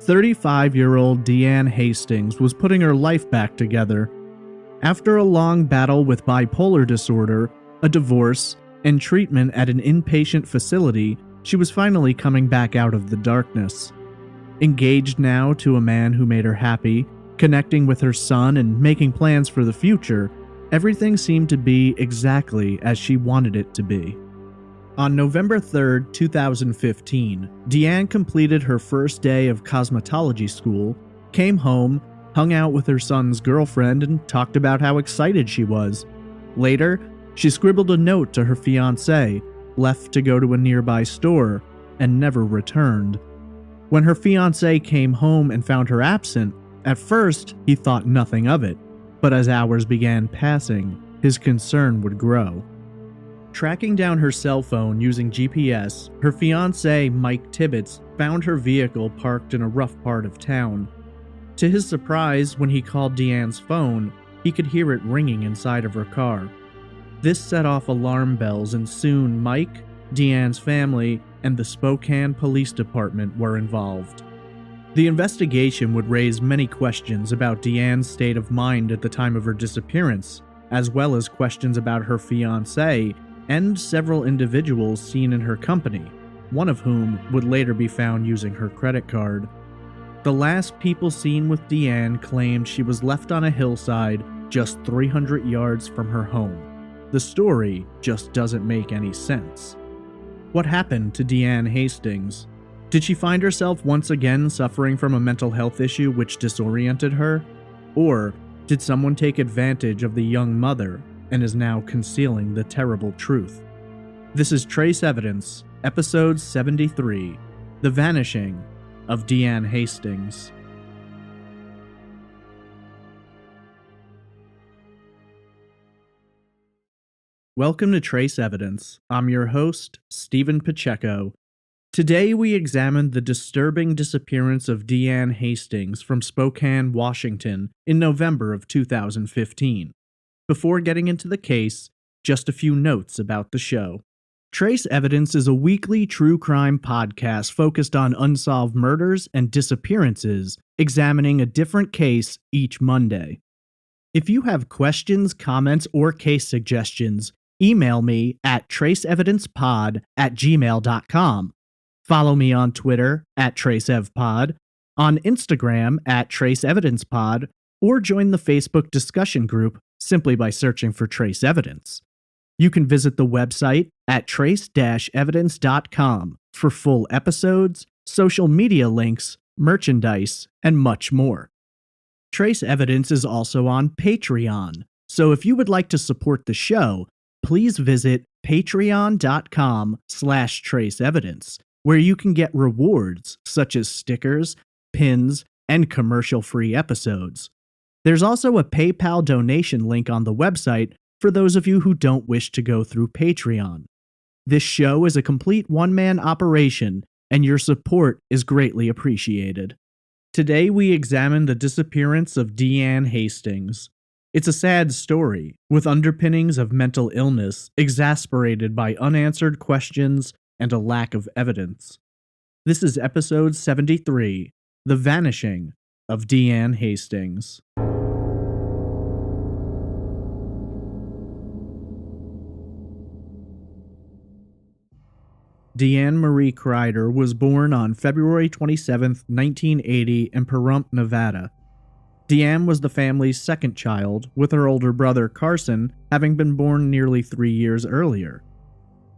35-year-old Deanne Hastings was putting her life back together. After a long battle with bipolar disorder, a divorce, and treatment at an inpatient facility, she was finally coming back out of the darkness. Engaged now to a man who made her happy, connecting with her son and making plans for the future, everything seemed to be exactly as she wanted it to be. On November 3, 2015, Deanne completed her first day of cosmetology school, came home, hung out with her son's girlfriend, and talked about how excited she was. Later, she scribbled a note to her fiance, left to go to a nearby store, and never returned. When her fiance came home and found her absent, at first he thought nothing of it, but as hours began passing, his concern would grow. Tracking down her cell phone using GPS, her fiancé, Mike Tibbets, found her vehicle parked in a rough part of town. To his surprise, when he called Deanne's phone, he could hear it ringing inside of her car. This set off alarm bells, and soon Mike, Deanne's family, and the Spokane Police Department were involved. The investigation would raise many questions about Deanne's state of mind at the time of her disappearance, as well as questions about her fiancé and several individuals seen in her company, one of whom would later be found using her credit card. The last people seen with Deanne claimed she was left on a hillside just 300 yards from her home. The story just doesn't make any sense. What happened to Deanne Hastings? Did she find herself once again suffering from a mental health issue which disoriented her? Or did someone take advantage of the young mother and is now concealing the terrible truth? This is Trace Evidence, Episode 73, The Vanishing of Deanne Hastings. Welcome to Trace Evidence. I'm your host, Steven Pacheco. Today we examine the disturbing disappearance of Deanne Hastings from Spokane, Washington in November of 2015. Before getting into the case, just a few notes about the show. Trace Evidence is a weekly true crime podcast focused on unsolved murders and disappearances, examining a different case each Monday. If you have questions, comments, or case suggestions, email me at traceevidencepod@gmail.com. Follow me on Twitter @TraceEvPod, on Instagram @TraceEvidencePod, or join the Facebook discussion group simply by searching for Trace Evidence. You can visit the website at trace-evidence.com for full episodes, social media links, merchandise, and much more. Trace Evidence is also on Patreon, so if you would like to support the show, please visit patreon.com/traceevidence, where you can get rewards such as stickers, pins, and commercial-free episodes. There's also a PayPal donation link on the website for those of you who don't wish to go through Patreon. This show is a complete one-man operation, and your support is greatly appreciated. Today we examine the disappearance of Deanne Hastings. It's a sad story, with underpinnings of mental illness exasperated by unanswered questions and a lack of evidence. This is episode 73, The Vanishing of Deanne Hastings. Deanne Marie Kreider was born on February 27, 1980 in Pahrump, Nevada. Deanne was the family's second child, with her older brother Carson having been born nearly 3 years earlier.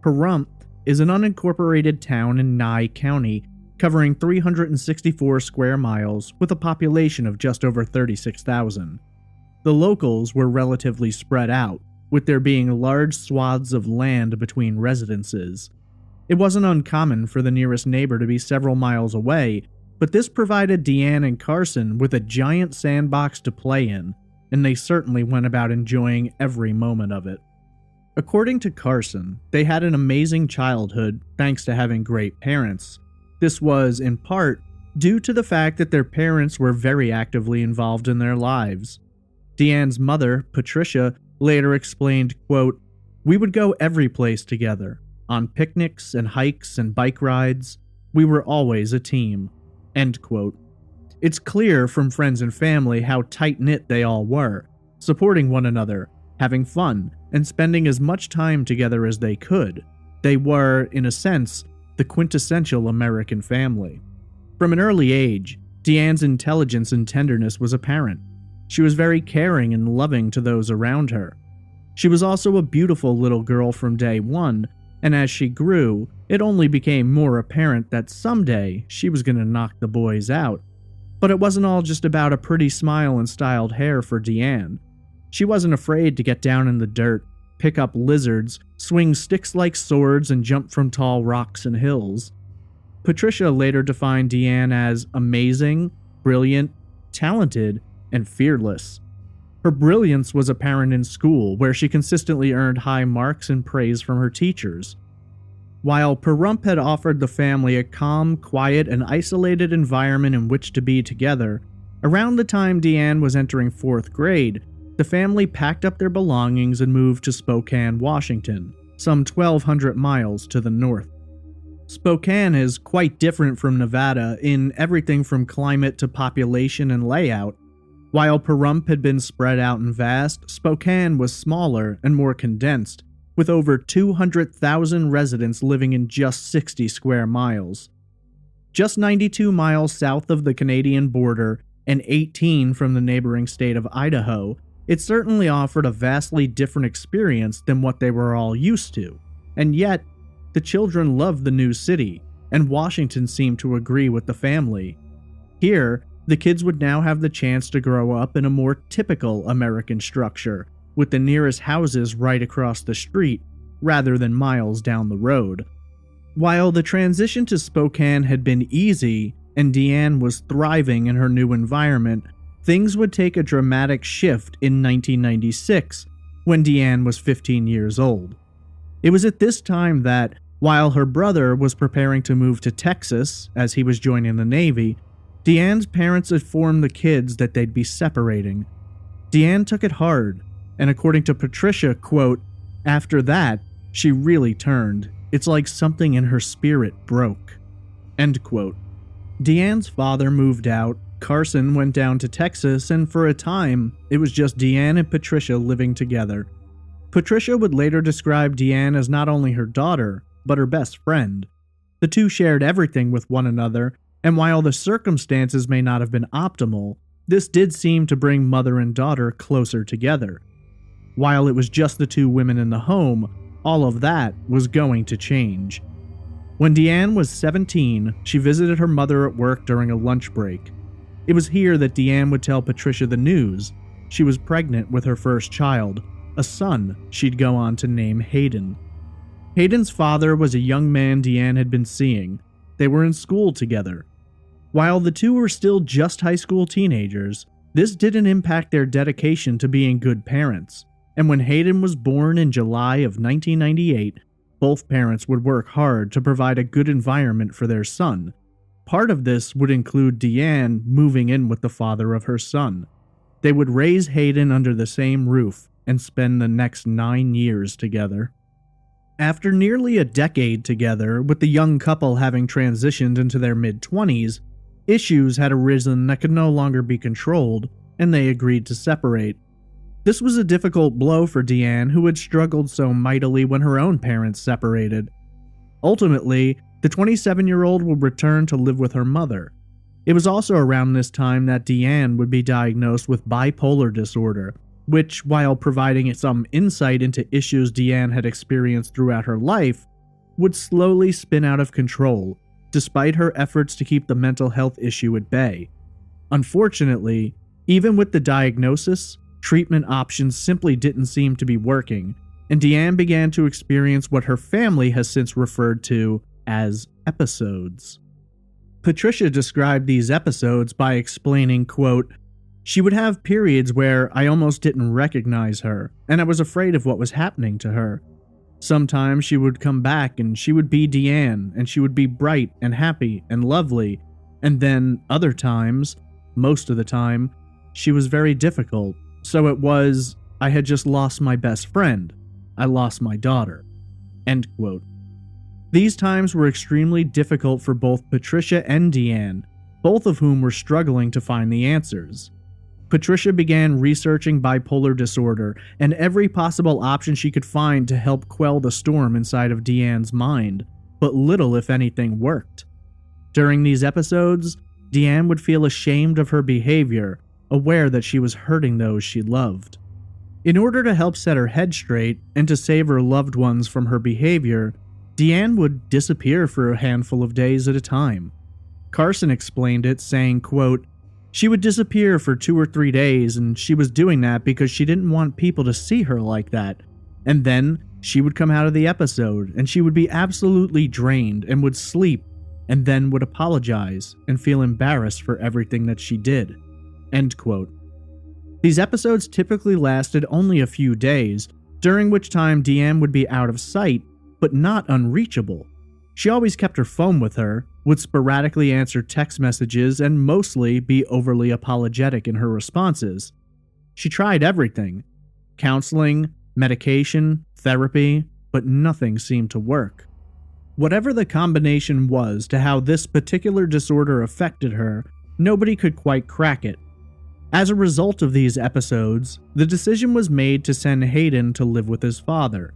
Pahrump is an unincorporated town in Nye County, covering 364 square miles with a population of just over 36,000. The locals were relatively spread out, with there being large swaths of land between residences. It wasn't uncommon for the nearest neighbor to be several miles away, but this provided Deanne and Carson with a giant sandbox to play in, and they certainly went about enjoying every moment of it. According to Carson, they had an amazing childhood thanks to having great parents. This was, in part, due to the fact that their parents were very actively involved in their lives. Deanne's mother, Patricia, later explained, quote, "We would go every place together, on picnics and hikes and bike rides. We were always a team," end quote. It's clear from friends and family how tight-knit they all were, supporting one another, having fun, and spending as much time together as they could. They were, in a sense, the quintessential American family. From an early age, Deanne's intelligence and tenderness was apparent. She was very caring and loving to those around her. She was also a beautiful little girl from day one, and as she grew, it only became more apparent that someday she was going to knock the boys out. But it wasn't all just about a pretty smile and styled hair for Deanne. She wasn't afraid to get down in the dirt, pick up lizards, swing sticks like swords, and jump from tall rocks and hills. Patricia later defined Deanne as amazing, brilliant, talented, and fearless. Her brilliance was apparent in school, where she consistently earned high marks and praise from her teachers. While Pahrump had offered the family a calm, quiet, and isolated environment in which to be together, around the time Deanne was entering 4th grade, the family packed up their belongings and moved to Spokane, Washington, some 1,200 miles to the north. Spokane is quite different from Nevada in everything from climate to population and layout. While Pahrump had been spread out and vast, Spokane was smaller and more condensed, with over 200,000 residents living in just 60 square miles. Just 92 miles south of the Canadian border and 18 from the neighboring state of Idaho, it certainly offered a vastly different experience than what they were all used to. And yet, the children loved the new city, and Washington seemed to agree with the family. Here, the kids would now have the chance to grow up in a more typical American structure, with the nearest houses right across the street, rather than miles down the road. While the transition to Spokane had been easy, and Deanne was thriving in her new environment, things would take a dramatic shift in 1996, when Deanne was 15 years old. It was at this time that, while her brother was preparing to move to Texas, as he was joining the Navy, Deanne's parents informed the kids that they'd be separating. Deanne took it hard, and according to Patricia, quote, "After that, she really turned. It's like something in her spirit broke." End quote. Deanne's father moved out, Carson went down to Texas, and for a time, it was just Deanne and Patricia living together. Patricia would later describe Deanne as not only her daughter, but her best friend. The two shared everything with one another, and while the circumstances may not have been optimal, this did seem to bring mother and daughter closer together. While it was just the two women in the home, all of that was going to change. When Deanne was 17, she visited her mother at work during a lunch break. It was here that Deanne would tell Patricia the news. She was pregnant with her first child, a son she'd go on to name Hayden. Hayden's father was a young man Deanne had been seeing. They were in school together. While the two were still just high school teenagers, this didn't impact their dedication to being good parents. And when Hayden was born in July of 1998, both parents would work hard to provide a good environment for their son. Part of this would include Deanne moving in with the father of her son. They would raise Hayden under the same roof and spend the next 9 years together. After nearly a decade together, with the young couple having transitioned into their mid-20s, issues had arisen that could no longer be controlled, and they agreed to separate. This was a difficult blow for Deanne, who had struggled so mightily when her own parents separated. Ultimately, the 27-year-old would return to live with her mother. It was also around this time that Deanne would be diagnosed with bipolar disorder, which, while providing some insight into issues Deanne had experienced throughout her life, would slowly spin out of control, despite her efforts to keep the mental health issue at bay. Unfortunately, even with the diagnosis, treatment options simply didn't seem to be working, and Deanne began to experience what her family has since referred to as episodes. Patricia described these episodes by explaining, quote, "She would have periods where I almost didn't recognize her, and I was afraid of what was happening to her. Sometimes she would come back and she would be Deanne, and she would be bright and happy and lovely, and then other times, most of the time, she was very difficult. So it was, I had just lost my best friend. I lost my daughter." End quote. These times were extremely difficult for both Patricia and Deanne. both of whom were struggling to find the answers. Patricia began researching bipolar disorder and every possible option she could find to help quell the storm inside of Deanne's mind, but little, if anything, worked. During these episodes, Deanne would feel ashamed of her behavior, aware that she was hurting those she loved. In order to help set her head straight and to save her loved ones from her behavior, Deanne would disappear for a handful of days at a time. Carson explained it, saying, quote, "She would disappear for 2 or 3 days, and she was doing that because she didn't want people to see her like that. And then she would come out of the episode, and she would be absolutely drained and would sleep, and then would apologize and feel embarrassed for everything that she did." End quote. These episodes typically lasted only a few days, during which time Deanne would be out of sight, but not unreachable. She always kept her phone with her, would sporadically answer text messages, and mostly be overly apologetic in her responses. She tried everything: counseling, medication, therapy, but nothing seemed to work. Whatever the combination was to how this particular disorder affected her, nobody could quite crack it. As a result of these episodes, the decision was made to send Hayden to live with his father.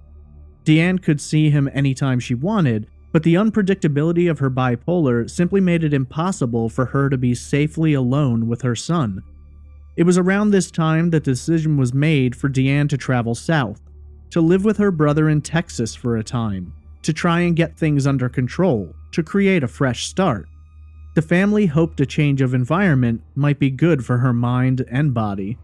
Deanne could see him anytime she wanted, but the unpredictability of her bipolar simply made it impossible for her to be safely alone with her son. It was around this time that the decision was made for Deanne to travel south, to live with her brother in Texas for a time, to try and get things under control, to create a fresh start. The family hoped a change of environment might be good for her mind and body.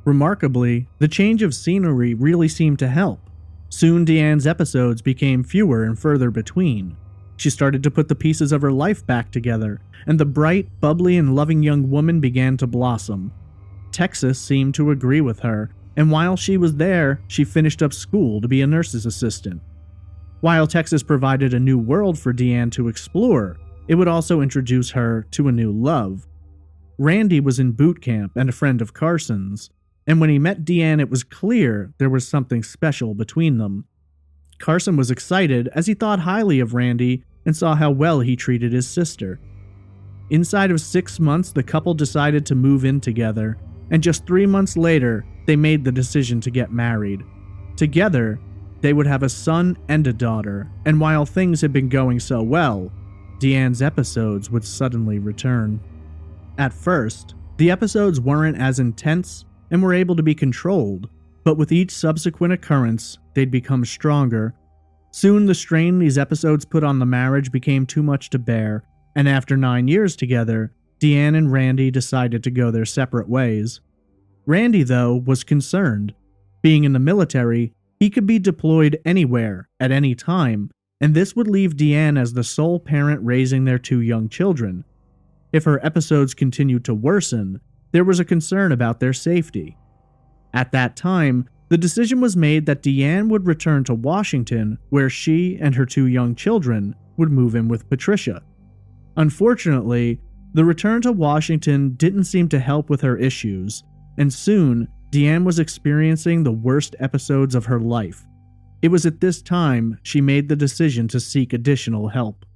Remarkably, the change of scenery really seemed to help. Soon Deanne's episodes became fewer and further between. She started to put the pieces of her life back together, and the bright, bubbly, and loving young woman began to blossom. Texas seemed to agree with her, and while she was there, she finished up school to be a nurse's assistant. While Texas provided a new world for Deanne to explore, it would also introduce her to a new love. Randy was in boot camp and a friend of Carson's, and when he met Deanne, it was clear there was something special between them. Carson was excited as he thought highly of Randy and saw how well he treated his sister. Inside of 6 months, the couple decided to move in together, and just 3 months later, they made the decision to get married. Together, they would have a son and a daughter, and while things had been going so well, Deanne's episodes would suddenly return. At first, the episodes weren't as intense and were able to be controlled, but with each subsequent occurrence, they'd become stronger. Soon the strain these episodes put on the marriage became too much to bear, and after 9 years together, Deanne and Randy decided to go their separate ways. Randy, though, was concerned. Being in the military, he could be deployed anywhere, at any time, and this would leave Deanne as the sole parent raising their 2 young children. If her episodes continued to worsen, there was a concern about their safety. At that time, the decision was made that Deanne would return to Washington, where she and her 2 young children would move in with Patricia. Unfortunately, the return to Washington didn't seem to help with her issues, and soon, Deanne was experiencing the worst episodes of her life. It was at this time she made the decision to seek additional help.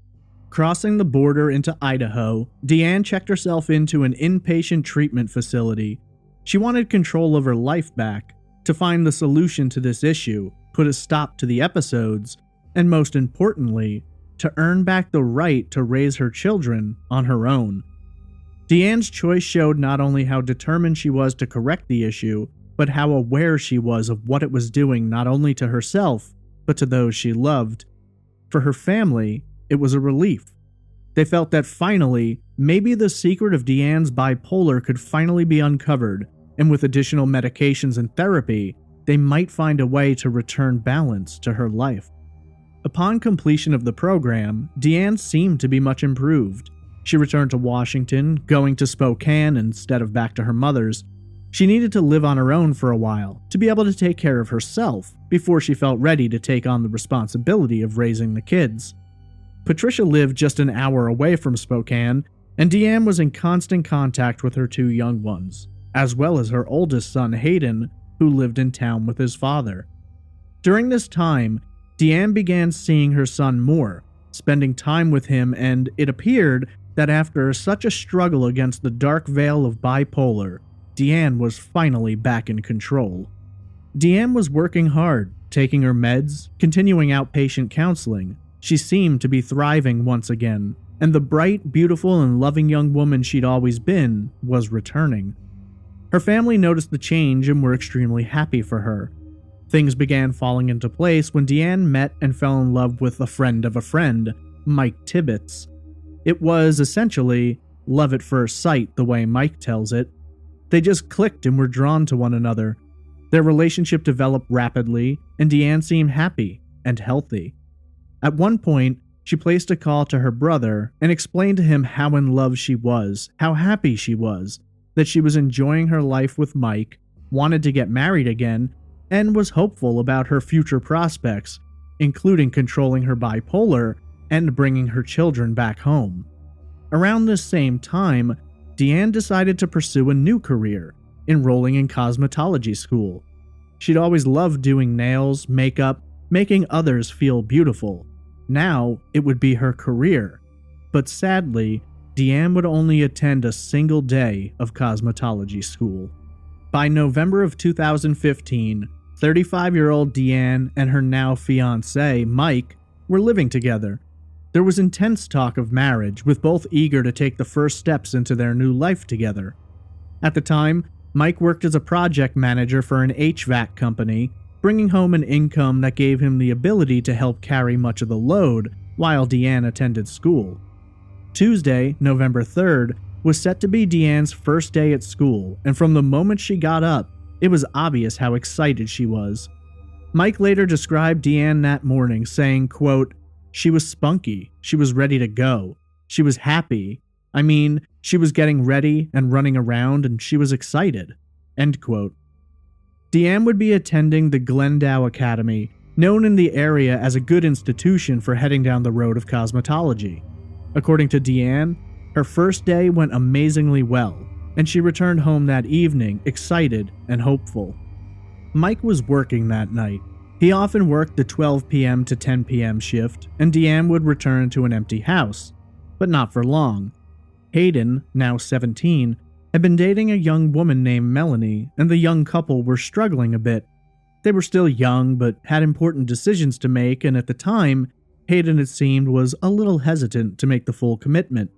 Crossing the border into Idaho, Deanne checked herself into an inpatient treatment facility. She wanted control of her life back, to find the solution to this issue, put a stop to the episodes, and most importantly, to earn back the right to raise her children on her own. Deanne's choice showed not only how determined she was to correct the issue, but how aware she was of what it was doing not only to herself, but to those she loved. For her family, it was a relief. They felt that finally, maybe the secret of Deanne's bipolar could finally be uncovered, and with additional medications and therapy, they might find a way to return balance to her life. Upon completion of the program, Deanne seemed to be much improved. She returned to Washington, going to Spokane instead of back to her mother's. She needed to live on her own for a while, to be able to take care of herself, before she felt ready to take on the responsibility of raising the kids. Patricia lived just an hour away from Spokane, and Deanne was in constant contact with her 2 young ones, as well as her oldest son Hayden, who lived in town with his father. During this time, Deanne began seeing her son more, spending time with him, and it appeared that after such a struggle against the dark veil of bipolar, Deanne was finally back in control. Deanne was working hard, taking her meds, continuing outpatient counseling. She seemed to be thriving once again, and the bright, beautiful, and loving young woman she'd always been was returning. Her family noticed the change and were extremely happy for her. Things began falling into place when Deanne met and fell in love with a friend of a friend, Mike Tibbets. It was essentially love at first sight, the way Mike tells it. They just clicked and were drawn to one another. Their relationship developed rapidly, and Deanne seemed happy and healthy. At one point, she placed a call to her brother and explained to him how in love she was, how happy she was, that she was enjoying her life with Mike, wanted to get married again, and was hopeful about her future prospects, including controlling her bipolar and bringing her children back home. Around this same time, Deanne decided to pursue a new career, enrolling in cosmetology school. She'd always loved doing nails, makeup, making others feel beautiful. Now, it would be her career. But sadly, Deanne would only attend a single day of cosmetology school. By November of 2015, 35-year-old Deanne and her now fiance, Mike, were living together. There was intense talk of marriage, with both eager to take the first steps into their new life together. At the time, Mike worked as a project manager for an HVAC company, bringing home an income that gave him the ability to help carry much of the load while Deanne attended school. Tuesday, November 3rd, was set to be Deanne's first day at school, and from the moment she got up, it was obvious how excited she was. Mike later described Deanne that morning, saying, quote, "She was spunky, she was ready to go, she was happy. I mean, she was getting ready and running around and she was excited." End quote. Deanne would be attending the Glendow Academy, known in the area as a good institution for heading down the road of cosmetology. According to Deanne, her first day went amazingly well, and she returned home that evening excited and hopeful. Mike was working that night. He often worked the 12 p.m. to 10 p.m. shift, and Deanne would return to an empty house, but not for long. Hayden, now 17, had been dating a young woman named Melanie, and the young couple were struggling a bit. They were still young, but had important decisions to make, and at the time, Hayden, it seemed, was a little hesitant to make the full commitment.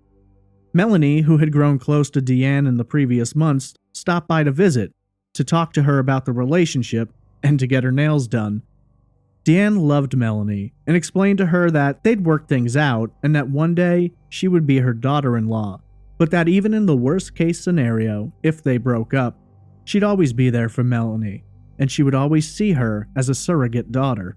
Melanie, who had grown close to Deanne in the previous months, stopped by to visit, to talk to her about the relationship, and to get her nails done. Deanne loved Melanie, and explained to her that they'd work things out, and that one day she would be her daughter-in-law, but that even in the worst-case scenario, if they broke up, she'd always be there for Melanie, and she would always see her as a surrogate daughter.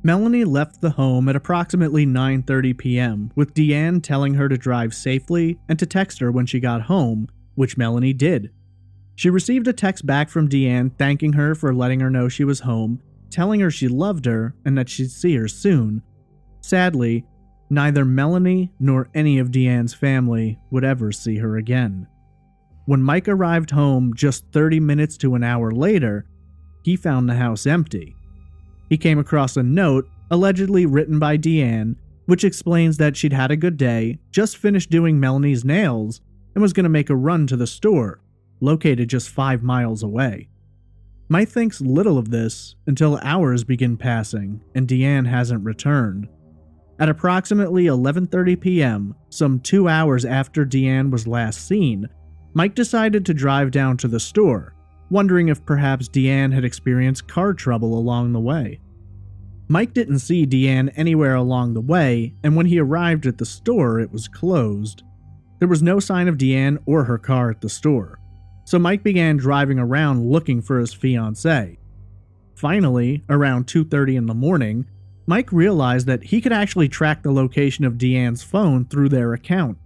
Melanie left the home at approximately 9:30 p.m., with Deanne telling her to drive safely and to text her when she got home, which Melanie did. She received a text back from Deanne thanking her for letting her know she was home, telling her she loved her and that she'd see her soon. Sadly, neither Melanie nor any of Deanne's family would ever see her again. When Mike arrived home just 30 minutes to an hour later, he found the house empty. He came across a note, allegedly written by Deanne, which explains that she'd had a good day, just finished doing Melanie's nails, and was going to make a run to the store, located just 5 miles away. Mike thinks little of this until hours begin passing and Deanne hasn't returned. At approximately 11:30 p.m., some 2 hours after Deanne was last seen, Mike decided to drive down to the store, wondering if perhaps Deanne had experienced car trouble along the way. Mike didn't see Deanne anywhere along the way, and when he arrived at the store, it was closed. There was no sign of Deanne or her car at the store, so Mike began driving around looking for his fiancée. Finally, around 2:30 in the morning, Mike realized that he could actually track the location of Deanne's phone through their account.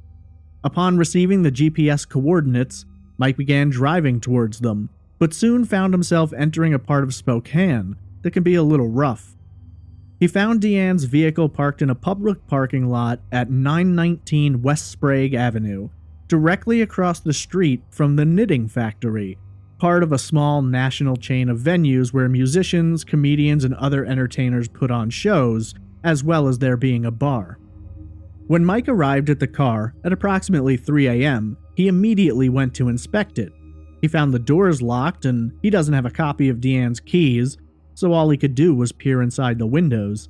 Upon receiving the GPS coordinates, Mike began driving towards them, but soon found himself entering a part of Spokane that can be a little rough. He found Deanne's vehicle parked in a public parking lot at 919 West Sprague Avenue, directly across the street from the Knitting Factory, part of a small national chain of venues where musicians, comedians, and other entertainers put on shows, as well as there being a bar. When Mike arrived at the car at approximately 3 a.m., he immediately went to inspect it. He found the doors locked and he doesn't have a copy of Deanne's keys, so all he could do was peer inside the windows.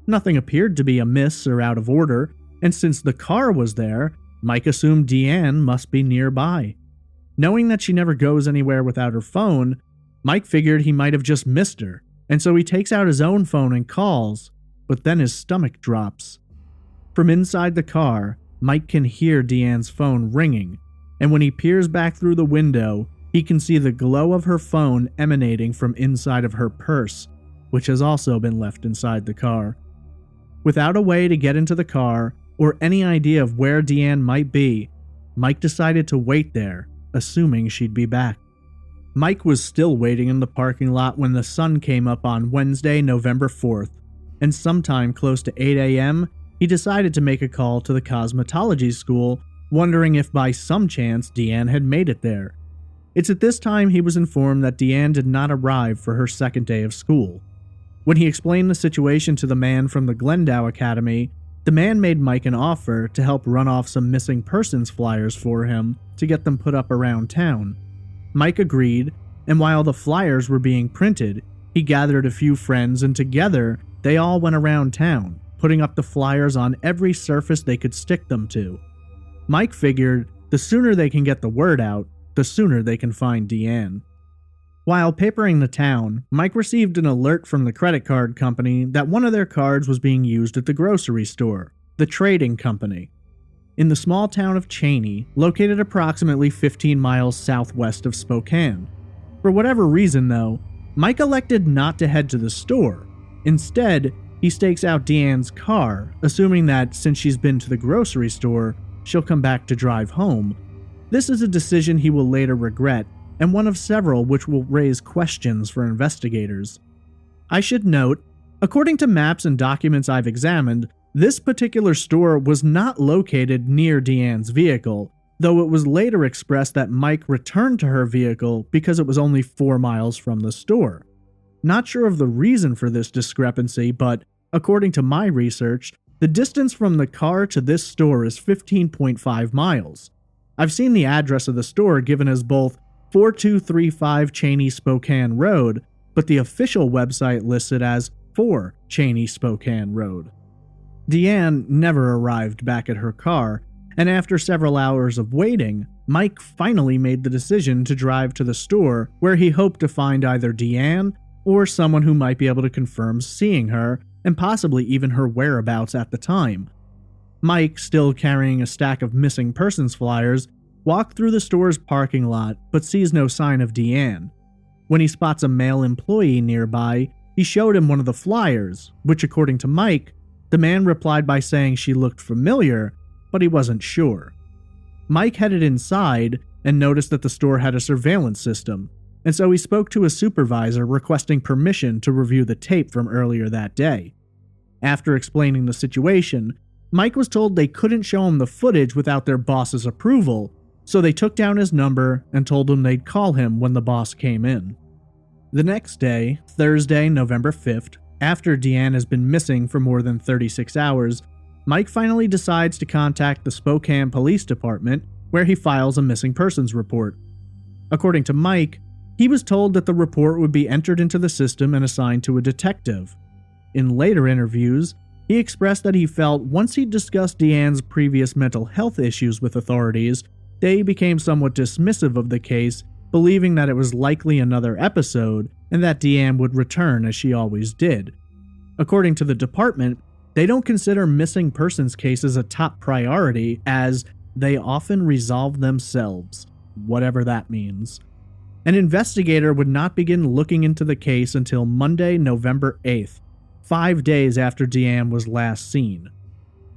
Nothing appeared to be amiss or out of order, and since the car was there, Mike assumed Deanne must be nearby. Knowing that she never goes anywhere without her phone, Mike figured he might have just missed her, and so he takes out his own phone and calls, but then his stomach drops. From inside the car, Mike can hear Deanne's phone ringing, and when he peers back through the window, he can see the glow of her phone emanating from inside of her purse, which has also been left inside the car. Without a way to get into the car or any idea of where Deanne might be, Mike decided to wait there, assuming she'd be back. Mike was still waiting in the parking lot when the sun came up on Wednesday, November 4th, and sometime close to 8 a.m., he decided to make a call to the cosmetology school, wondering if by some chance Deanne had made it there. It's at this time he was informed that Deanne did not arrive for her second day of school. When he explained the situation to the man from the Glendow Academy, the man made Mike an offer to help run off some missing persons flyers for him to get them put up around town. Mike agreed, and while the flyers were being printed, he gathered a few friends and together they all went around town, putting up the flyers on every surface they could stick them to. Mike figured the sooner they can get the word out, the sooner they can find Deanne. While papering the town, Mike received an alert from the credit card company that one of their cards was being used at the grocery store, the trading company, in the small town of Cheney, located approximately 15 miles southwest of Spokane. For whatever reason, though, Mike elected not to head to the store. Instead, he stakes out Deanne's car, assuming that since she's been to the grocery store, she'll come back to drive home. This is a decision he will later regret, and one of several which will raise questions for investigators. I should note, according to maps and documents I've examined, this particular store was not located near Deanne's vehicle, though it was later expressed that Mike returned to her vehicle because it was only 4 miles from the store. Not sure of the reason for this discrepancy, but according to my research, the distance from the car to this store is 15.5 miles. I've seen the address of the store given as both 4235 Cheney Spokane Road, but the official website lists it as 4 Cheney Spokane Road. Deanne never arrived back at her car, and after several hours of waiting, Mike finally made the decision to drive to the store where he hoped to find either Deanne or someone who might be able to confirm seeing her and possibly even her whereabouts at the time. Mike, still carrying a stack of missing persons flyers, walked through the store's parking lot but sees no sign of Deanne. When he spots a male employee nearby, he showed him one of the flyers, which according to Mike, the man replied by saying she looked familiar, but he wasn't sure. Mike headed inside and noticed that the store had a surveillance system, and so he spoke to a supervisor requesting permission to review the tape from earlier that day. After explaining the situation, Mike was told they couldn't show him the footage without their boss's approval, so they took down his number and told him they'd call him when the boss came in. The next day, Thursday, November 5th, after Deanne has been missing for more than 36 hours, Mike finally decides to contact the Spokane Police Department, where he files a missing persons report. According to Mike, he was told that the report would be entered into the system and assigned to a detective. In later interviews, he expressed that he felt once he discussed Deanne's previous mental health issues with authorities, they became somewhat dismissive of the case, believing that it was likely another episode and that Deanne would return as she always did. According to the department, they don't consider missing persons cases a top priority as they often resolve themselves, whatever that means. An investigator would not begin looking into the case until Monday, November 8th, 5 days after Deanne was last seen.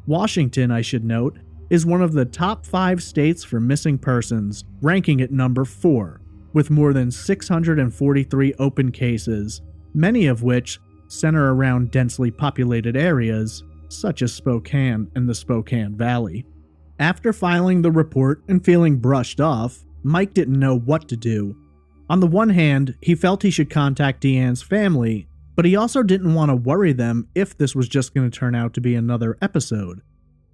Washington, I should note, is one of the top 5 states for missing persons, ranking at number 4, with more than 643 open cases, many of which center around densely populated areas, such as Spokane and the Spokane Valley. After filing the report and feeling brushed off, Mike didn't know what to do. On the one hand, he felt he should contact Deanne's family, but he also didn't want to worry them if this was just going to turn out to be another episode.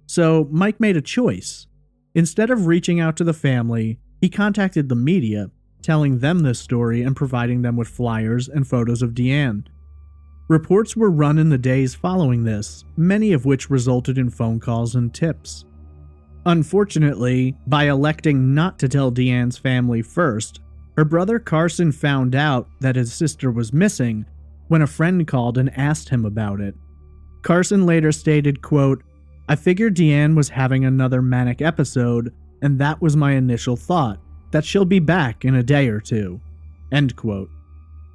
So Mike made a choice. Instead of reaching out to the family, he contacted the media, telling them this story and providing them with flyers and photos of Deanne. Reports were run in the days following this, many of which resulted in phone calls and tips. Unfortunately, by electing not to tell Deanne's family first, her brother Carson found out that his sister was missing when a friend called and asked him about it. Carson later stated, quote, "I figured Deanne was having another manic episode, and that was my initial thought, that she'll be back in a day or two." End quote.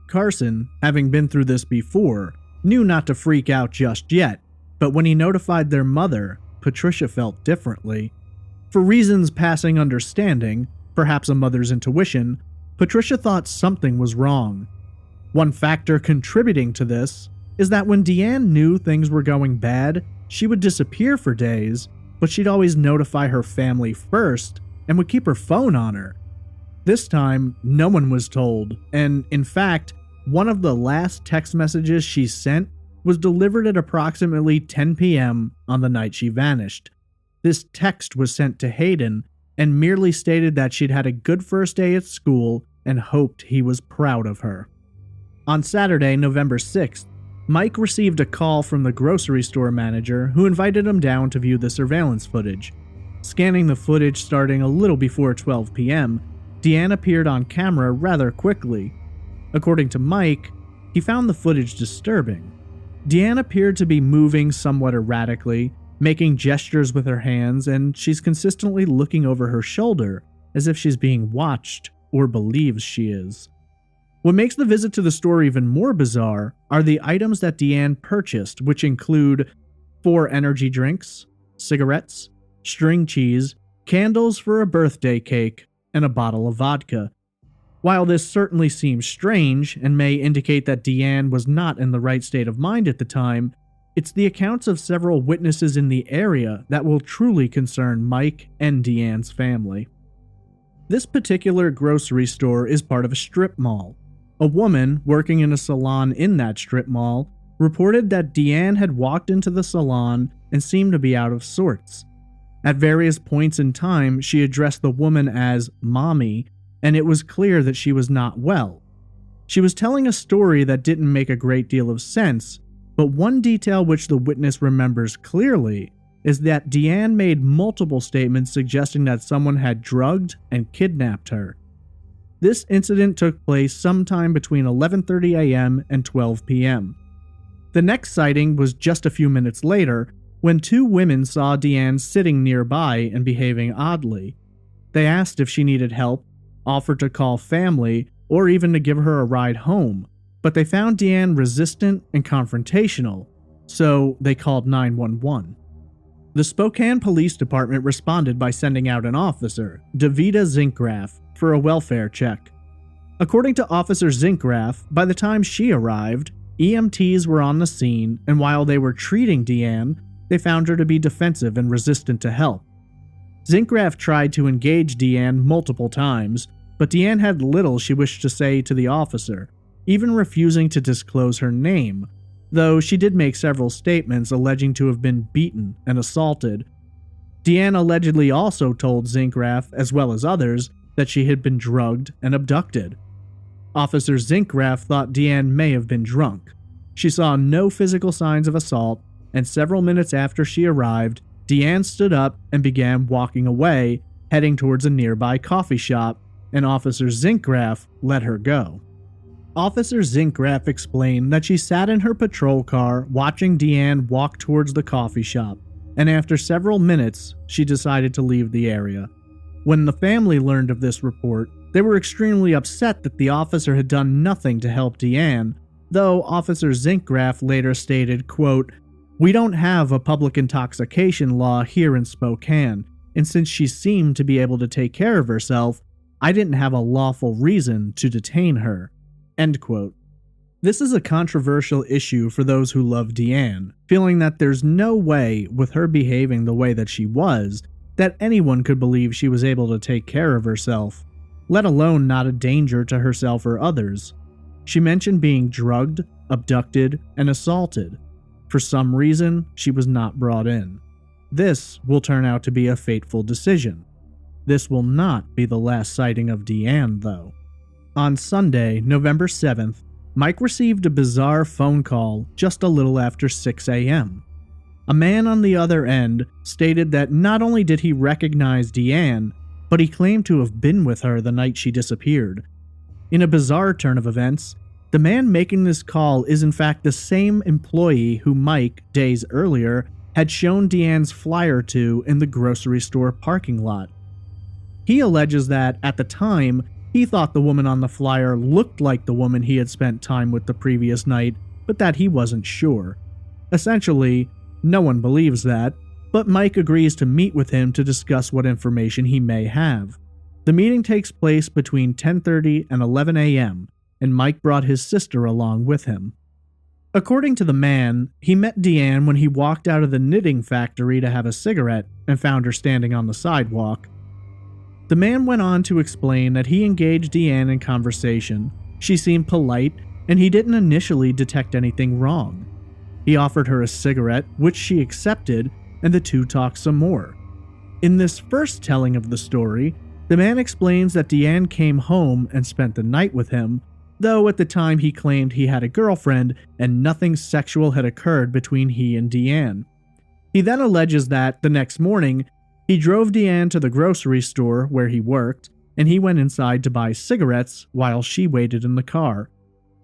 Carson, having been through this before, knew not to freak out just yet, but when he notified their mother, Patricia felt differently. For reasons passing understanding, perhaps a mother's intuition, Patricia thought something was wrong. One factor contributing to this is that when Deanne knew things were going bad, she would disappear for days, but she'd always notify her family first and would keep her phone on her. This time, no one was told, and in fact, one of the last text messages she sent was delivered at approximately 10 p.m. on the night she vanished. This text was sent to Hayden and merely stated that she'd had a good first day at school and hoped he was proud of her. On Saturday, November 6th, Mike received a call from the grocery store manager who invited him down to view the surveillance footage. Scanning the footage starting a little before 12 p.m., Deanne appeared on camera rather quickly. According to Mike, he found the footage disturbing. Deanne appeared to be moving somewhat erratically, making gestures with her hands, and she's consistently looking over her shoulder as if she's being watched or believes she is. What makes the visit to the store even more bizarre are the items that Deanne purchased, which include 4 energy drinks, cigarettes, string cheese, candles for a birthday cake, and a bottle of vodka. While this certainly seems strange and may indicate that Deanne was not in the right state of mind at the time, it's the accounts of several witnesses in the area that will truly concern Mike and Deanne's family. This particular grocery store is part of a strip mall. A woman working in a salon in that strip mall reported that Deanne had walked into the salon and seemed to be out of sorts. At various points in time, she addressed the woman as Mommy, and it was clear that she was not well. She was telling a story that didn't make a great deal of sense, but one detail which the witness remembers clearly is that Deanne made multiple statements suggesting that someone had drugged and kidnapped her. This incident took place sometime between 11:30 a.m. and 12 p.m. The next sighting was just a few minutes later when 2 women saw Deanne sitting nearby and behaving oddly. They asked if she needed help, offered to call family, or even to give her a ride home, but they found Deanne resistant and confrontational, so they called 911. The Spokane Police Department responded by sending out an officer, Davida Zinkgraf, for a welfare check. According to Officer Zinkgraf, by the time she arrived, EMTs were on the scene, and while they were treating Deanne, they found her to be defensive and resistant to help. Zinkgraf tried to engage Deanne multiple times, but Deanne had little she wished to say to the officer, even refusing to disclose her name, though she did make several statements alleging to have been beaten and assaulted. Deanne allegedly also told Zinkgraf, as well as others, that she had been drugged and abducted. Officer Zinkgraf thought Deanne may have been drunk. She saw no physical signs of assault, and several minutes after she arrived, Deanne stood up and began walking away, heading towards a nearby coffee shop, and Officer Zinkgraf let her go. Officer Zinkgraf explained that she sat in her patrol car watching Deanne walk towards the coffee shop, and after several minutes, she decided to leave the area. When the family learned of this report, they were extremely upset that the officer had done nothing to help Deanne, though Officer Zinkgraf later stated, quote, "We don't have a public intoxication law here in Spokane, and since she seemed to be able to take care of herself, I didn't have a lawful reason to detain her." End quote. This is a controversial issue for those who love Deanne, feeling that there's no way, with her behaving the way that she was, that anyone could believe she was able to take care of herself, let alone not a danger to herself or others. She mentioned being drugged, abducted, and assaulted. For some reason, she was not brought in. This will turn out to be a fateful decision. This will not be the last sighting of Deanne, though. On Sunday, November 7th, Mike received a bizarre phone call just a little after 6 a.m. A man on the other end stated that not only did he recognize Deanne, but he claimed to have been with her the night she disappeared. In a bizarre turn of events, the man making this call is in fact the same employee who Mike, days earlier, had shown Deanne's flyer to in the grocery store parking lot. He alleges that, at the time, he thought the woman on the flyer looked like the woman he had spent time with the previous night, but that he wasn't sure. Essentially, no one believes that, but Mike agrees to meet with him to discuss what information he may have. The meeting takes place between 10:30 and 11 a.m., and Mike brought his sister along with him. According to the man, he met Deanne when he walked out of the knitting factory to have a cigarette and found her standing on the sidewalk. The man went on to explain that he engaged Deanne in conversation. She seemed polite, and he didn't initially detect anything wrong. He offered her a cigarette, which she accepted, and the two talked some more. In this first telling of the story, the man explains that Deanne came home and spent the night with him, though at the time he claimed he had a girlfriend and nothing sexual had occurred between he and Deanne. He then alleges that, the next morning, he drove Deanne to the grocery store where he worked, and he went inside to buy cigarettes while she waited in the car.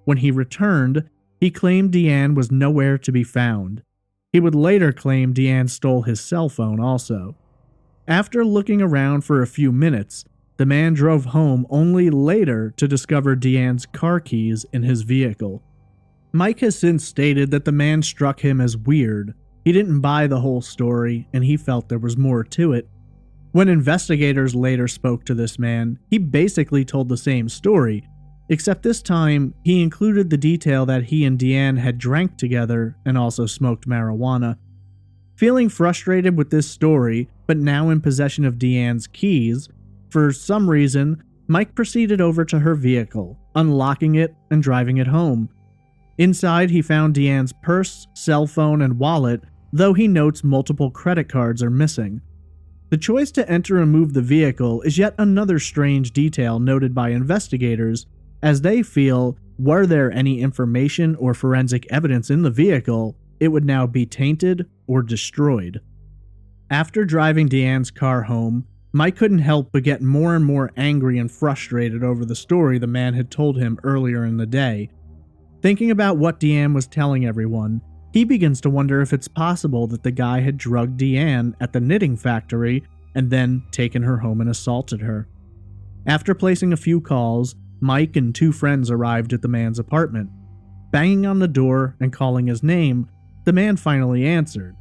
When he returned, he claimed Deanne was nowhere to be found. He would later claim Deanne stole his cell phone also. After looking around for a few minutes, the man drove home only later to discover Deanne's car keys in his vehicle. Mike has since stated that the man struck him as weird. He didn't buy the whole story, and he felt there was more to it. When investigators later spoke to this man, he basically told the same story, except this time he included the detail that he and Deanne had drank together and also smoked marijuana. Feeling frustrated with this story, but now in possession of Deanne's keys, for some reason, Mike proceeded over to her vehicle, unlocking it and driving it home. Inside, he found Deanne's purse, cell phone, and wallet, though he notes multiple credit cards are missing. The choice to enter and move the vehicle is yet another strange detail noted by investigators, as they feel, were there any information or forensic evidence in the vehicle, it would now be tainted or destroyed. After driving Deanne's car home, Mike couldn't help but get more and more angry and frustrated over the story the man had told him earlier in the day. Thinking about what Deanne was telling everyone, he begins to wonder if it's possible that the guy had drugged Deanne at the knitting factory and then taken her home and assaulted her. After placing a few calls, Mike and two friends arrived at the man's apartment. Banging on the door and calling his name, the man finally answered.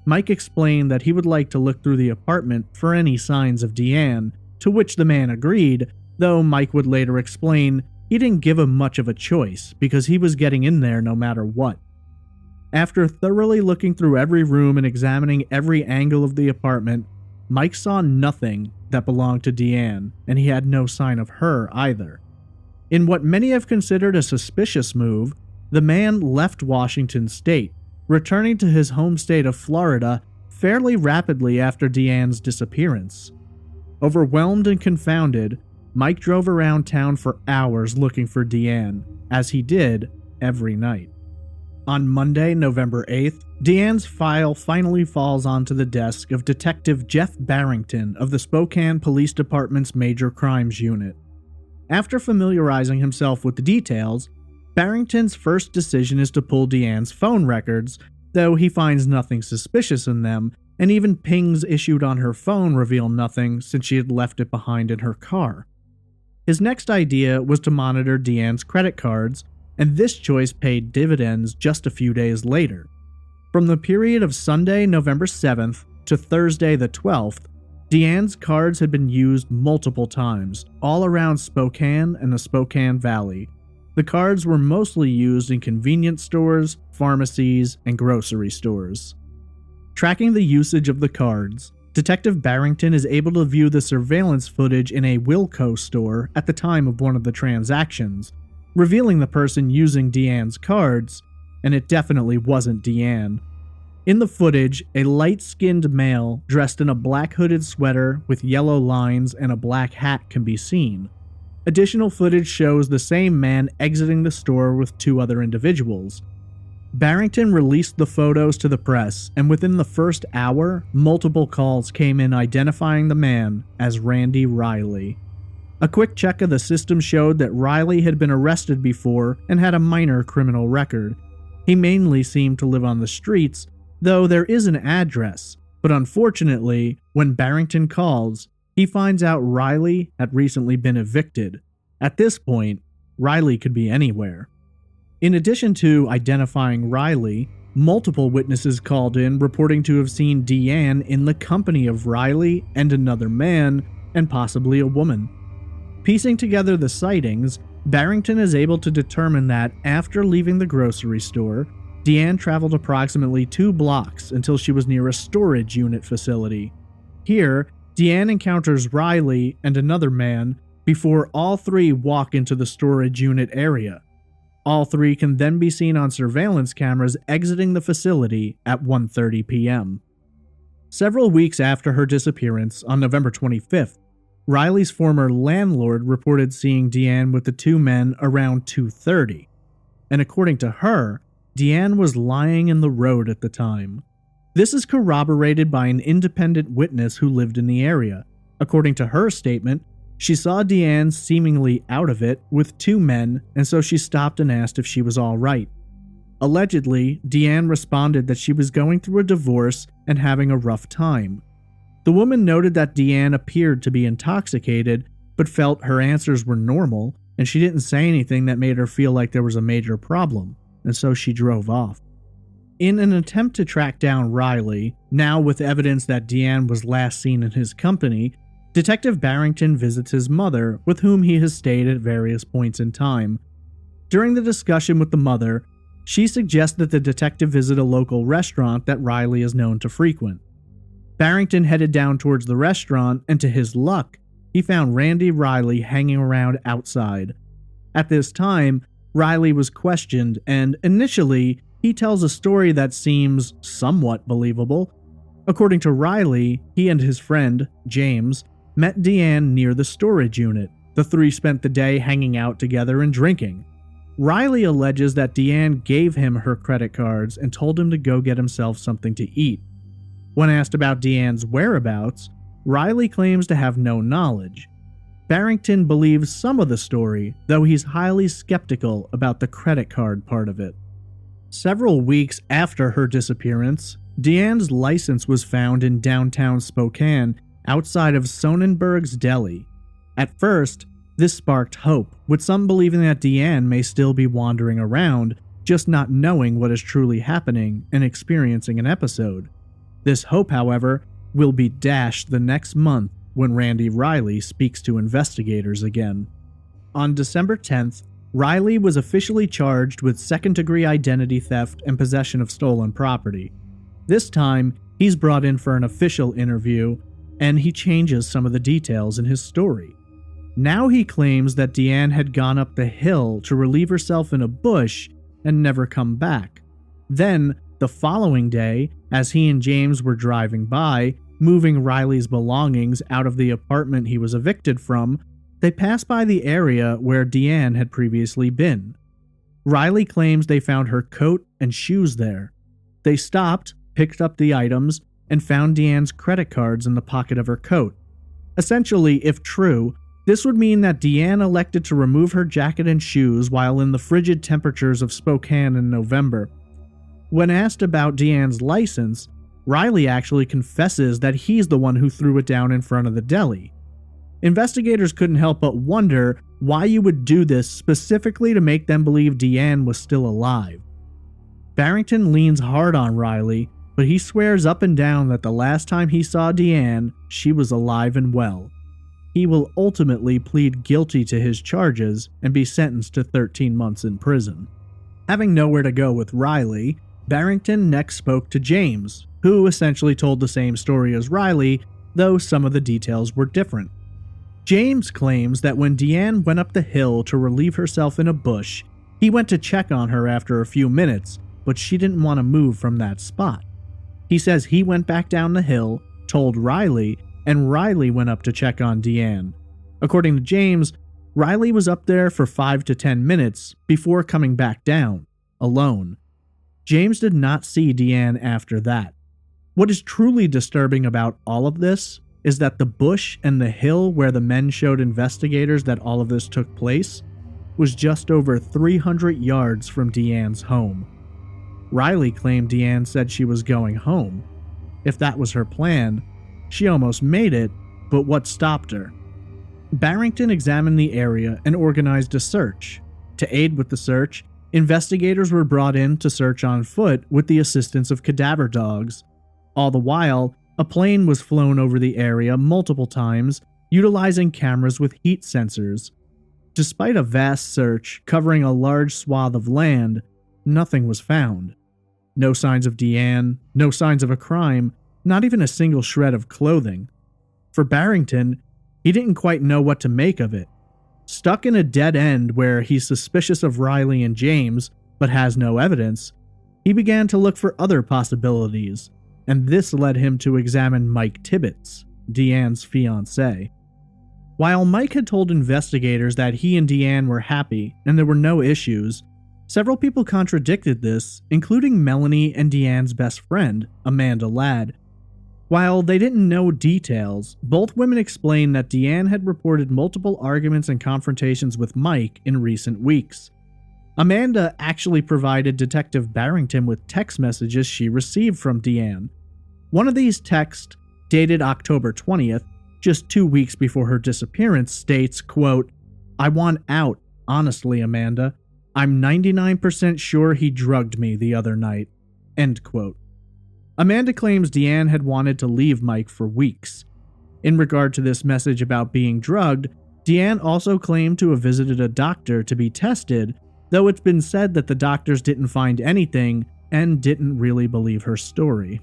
Mike explained that he would like to look through the apartment for any signs of Deanne, to which the man agreed, though Mike would later explain he didn't give him much of a choice because he was getting in there no matter what. After thoroughly looking through every room and examining every angle of the apartment, Mike saw nothing that belonged to Deanne, and he had no sign of her either. In what many have considered a suspicious move, the man left Washington State, returning to his home state of Florida fairly rapidly after Deanne's disappearance. Overwhelmed and confounded, Mike drove around town for hours looking for Deanne, as he did every night. On Monday, November 8th, Deanne's file finally falls onto the desk of Detective Jeff Barrington of the Spokane Police Department's Major Crimes Unit. After familiarizing himself with the details, Barrington's first decision is to pull Deanne's phone records, though he finds nothing suspicious in them, and even pings issued on her phone reveal nothing since she had left it behind in her car. His next idea was to monitor Deanne's credit cards, and this choice paid dividends just a few days later. From the period of Sunday, November 7th to Thursday the 12th, Deanne's cards had been used multiple times, all around Spokane and the Spokane Valley. The cards were mostly used in convenience stores, pharmacies, and grocery stores. Tracking the usage of the cards, Detective Barrington is able to view the surveillance footage in a Wilco store at the time of one of the transactions, revealing the person using Deanne's cards, and it definitely wasn't Deanne. In the footage, a light-skinned male dressed in a black hooded sweater with yellow lines and a black hat can be seen. Additional footage shows the same man exiting the store with two other individuals. Barrington released the photos to the press, and within the first hour, multiple calls came in identifying the man as Randy Riley. A quick check of the system showed that Riley had been arrested before and had a minor criminal record. He mainly seemed to live on the streets, though there is an address, but unfortunately, when Barrington calls, he finds out Riley had recently been evicted. At this point, Riley could be anywhere. In addition to identifying Riley, multiple witnesses called in reporting to have seen Deanne in the company of Riley and another man, and possibly a woman. Piecing together the sightings, Barrington is able to determine that after leaving the grocery store, Deanne traveled approximately 2 blocks until she was near a storage unit facility. Here, Deanne encounters Riley and another man before all three walk into the storage unit area. All three can then be seen on surveillance cameras exiting the facility at 1:30 p.m. Several weeks after her disappearance, on November 25th, Riley's former landlord reported seeing Deanne with the two men around 2:30, and according to her, Deanne was lying in the road at the time. This is corroborated by an independent witness who lived in the area. According to her statement, she saw Deanne seemingly out of it with two men, and so she stopped and asked if she was all right. Allegedly, Deanne responded that she was going through a divorce and having a rough time. The woman noted that Deanne appeared to be intoxicated, but felt her answers were normal, and she didn't say anything that made her feel like there was a major problem, and so she drove off. In an attempt to track down Riley, now with evidence that Deanne was last seen in his company, Detective Barrington visits his mother, with whom he has stayed at various points in time. During the discussion with the mother, she suggests that the detective visit a local restaurant that Riley is known to frequent. Barrington headed down towards the restaurant, and to his luck, he found Randy Riley hanging around outside. At this time, Riley was questioned, and initially, he tells a story that seems somewhat believable. According to Riley, he and his friend, James, met Deanne near the storage unit. The three spent the day hanging out together and drinking. Riley alleges that Deanne gave him her credit cards and told him to go get himself something to eat. When asked about Deanne's whereabouts, Riley claims to have no knowledge. Barrington believes some of the story, though he's highly skeptical about the credit card part of it. Several weeks after her disappearance, Deanne's license was found in downtown Spokane, outside of Sonnenberg's Deli. At first, this sparked hope, with some believing that Deanne may still be wandering around, just not knowing what is truly happening and experiencing an episode. This hope, however, will be dashed the next month when Randy Riley speaks to investigators again. On December 10th, Riley was officially charged with second-degree identity theft and possession of stolen property. This time, he's brought in for an official interview, and he changes some of the details in his story. Now he claims that Deanne had gone up the hill to relieve herself in a bush and never come back. Then, the following day, as he and James were driving by, moving Riley's belongings out of the apartment he was evicted from, they passed by the area where Deanne had previously been. Riley claims they found her coat and shoes there. They stopped, picked up the items, and found Deanne's credit cards in the pocket of her coat. Essentially, if true, this would mean that Deanne elected to remove her jacket and shoes while in the frigid temperatures of Spokane in November. When asked about Deanne's license, Riley actually confesses that he's the one who threw it down in front of the deli. Investigators couldn't help but wonder why you would do this specifically to make them believe Deanne was still alive. Barrington leans hard on Riley, but he swears up and down that the last time he saw Deanne, she was alive and well. He will ultimately plead guilty to his charges and be sentenced to 13 months in prison. Having nowhere to go with Riley, Barrington next spoke to James, who essentially told the same story as Riley, though some of the details were different. James claims that when Deanne went up the hill to relieve herself in a bush, he went to check on her after a few minutes, but she didn't want to move from that spot. He says he went back down the hill, told Riley, and Riley went up to check on Deanne. According to James, Riley was up there for 5 to 10 minutes before coming back down, alone. James did not see Deanne after that. What is truly disturbing about all of this is that the bush and the hill where the men showed investigators that all of this took place was just over 300 yards from Deanne's home. Riley claimed Deanne said she was going home. If that was her plan, she almost made it, but what stopped her? Barrington examined the area and organized a search. To aid with the search, investigators were brought in to search on foot with the assistance of cadaver dogs. All the while, a plane was flown over the area multiple times, utilizing cameras with heat sensors. Despite a vast search covering a large swath of land, nothing was found. No signs of Deanne, no signs of a crime, not even a single shred of clothing. For Barrington, he didn't quite know what to make of it. Stuck in a dead end where he's suspicious of Riley and James, but has no evidence, he began to look for other possibilities, and this led him to examine Mike Tibbets, Deanne's fiance. While Mike had told investigators that he and Deanne were happy and there were no issues, several people contradicted this, including Melanie and Deanne's best friend, Amanda Ladd. While they didn't know details, both women explained that Deanne had reported multiple arguments and confrontations with Mike in recent weeks. Amanda actually provided Detective Barrington with text messages she received from Deanne. One of these texts, dated October 20th, just 2 weeks before her disappearance, states, quote, "I want out, honestly, Amanda. I'm 99% sure he drugged me the other night." End quote. Amanda claims Deanne had wanted to leave Mike for weeks. In regard to this message about being drugged, Deanne also claimed to have visited a doctor to be tested, though it's been said that the doctors didn't find anything and didn't really believe her story.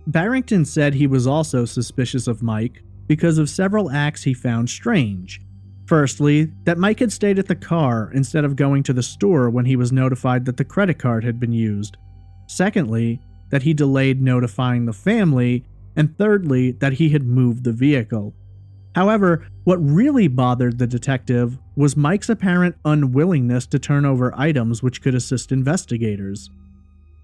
Barrington said he was also suspicious of Mike because of several acts he found strange. Firstly, that Mike had stayed at the car instead of going to the store when he was notified that the credit card had been used. Secondly, that he delayed notifying the family, and thirdly, that he had moved the vehicle. However, what really bothered the detective was Mike's apparent unwillingness to turn over items which could assist investigators.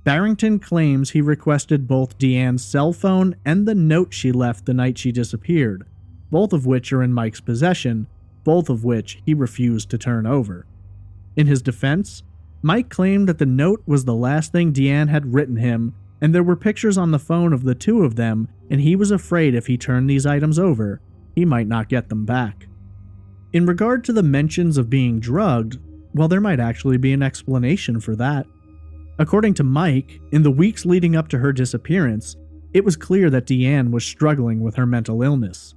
Barrington claims he requested both Deanne's cell phone and the note she left the night she disappeared, both of which are in Mike's possession, both of which he refused to turn over. In his defense, Mike claimed that the note was the last thing Deanne had written him, and there were pictures on the phone of the two of them, and he was afraid if he turned these items over, he might not get them back. In regard to the mentions of being drugged, well, there might actually be an explanation for that. According to Mike, in the weeks leading up to her disappearance, it was clear that Deanne was struggling with her mental illness.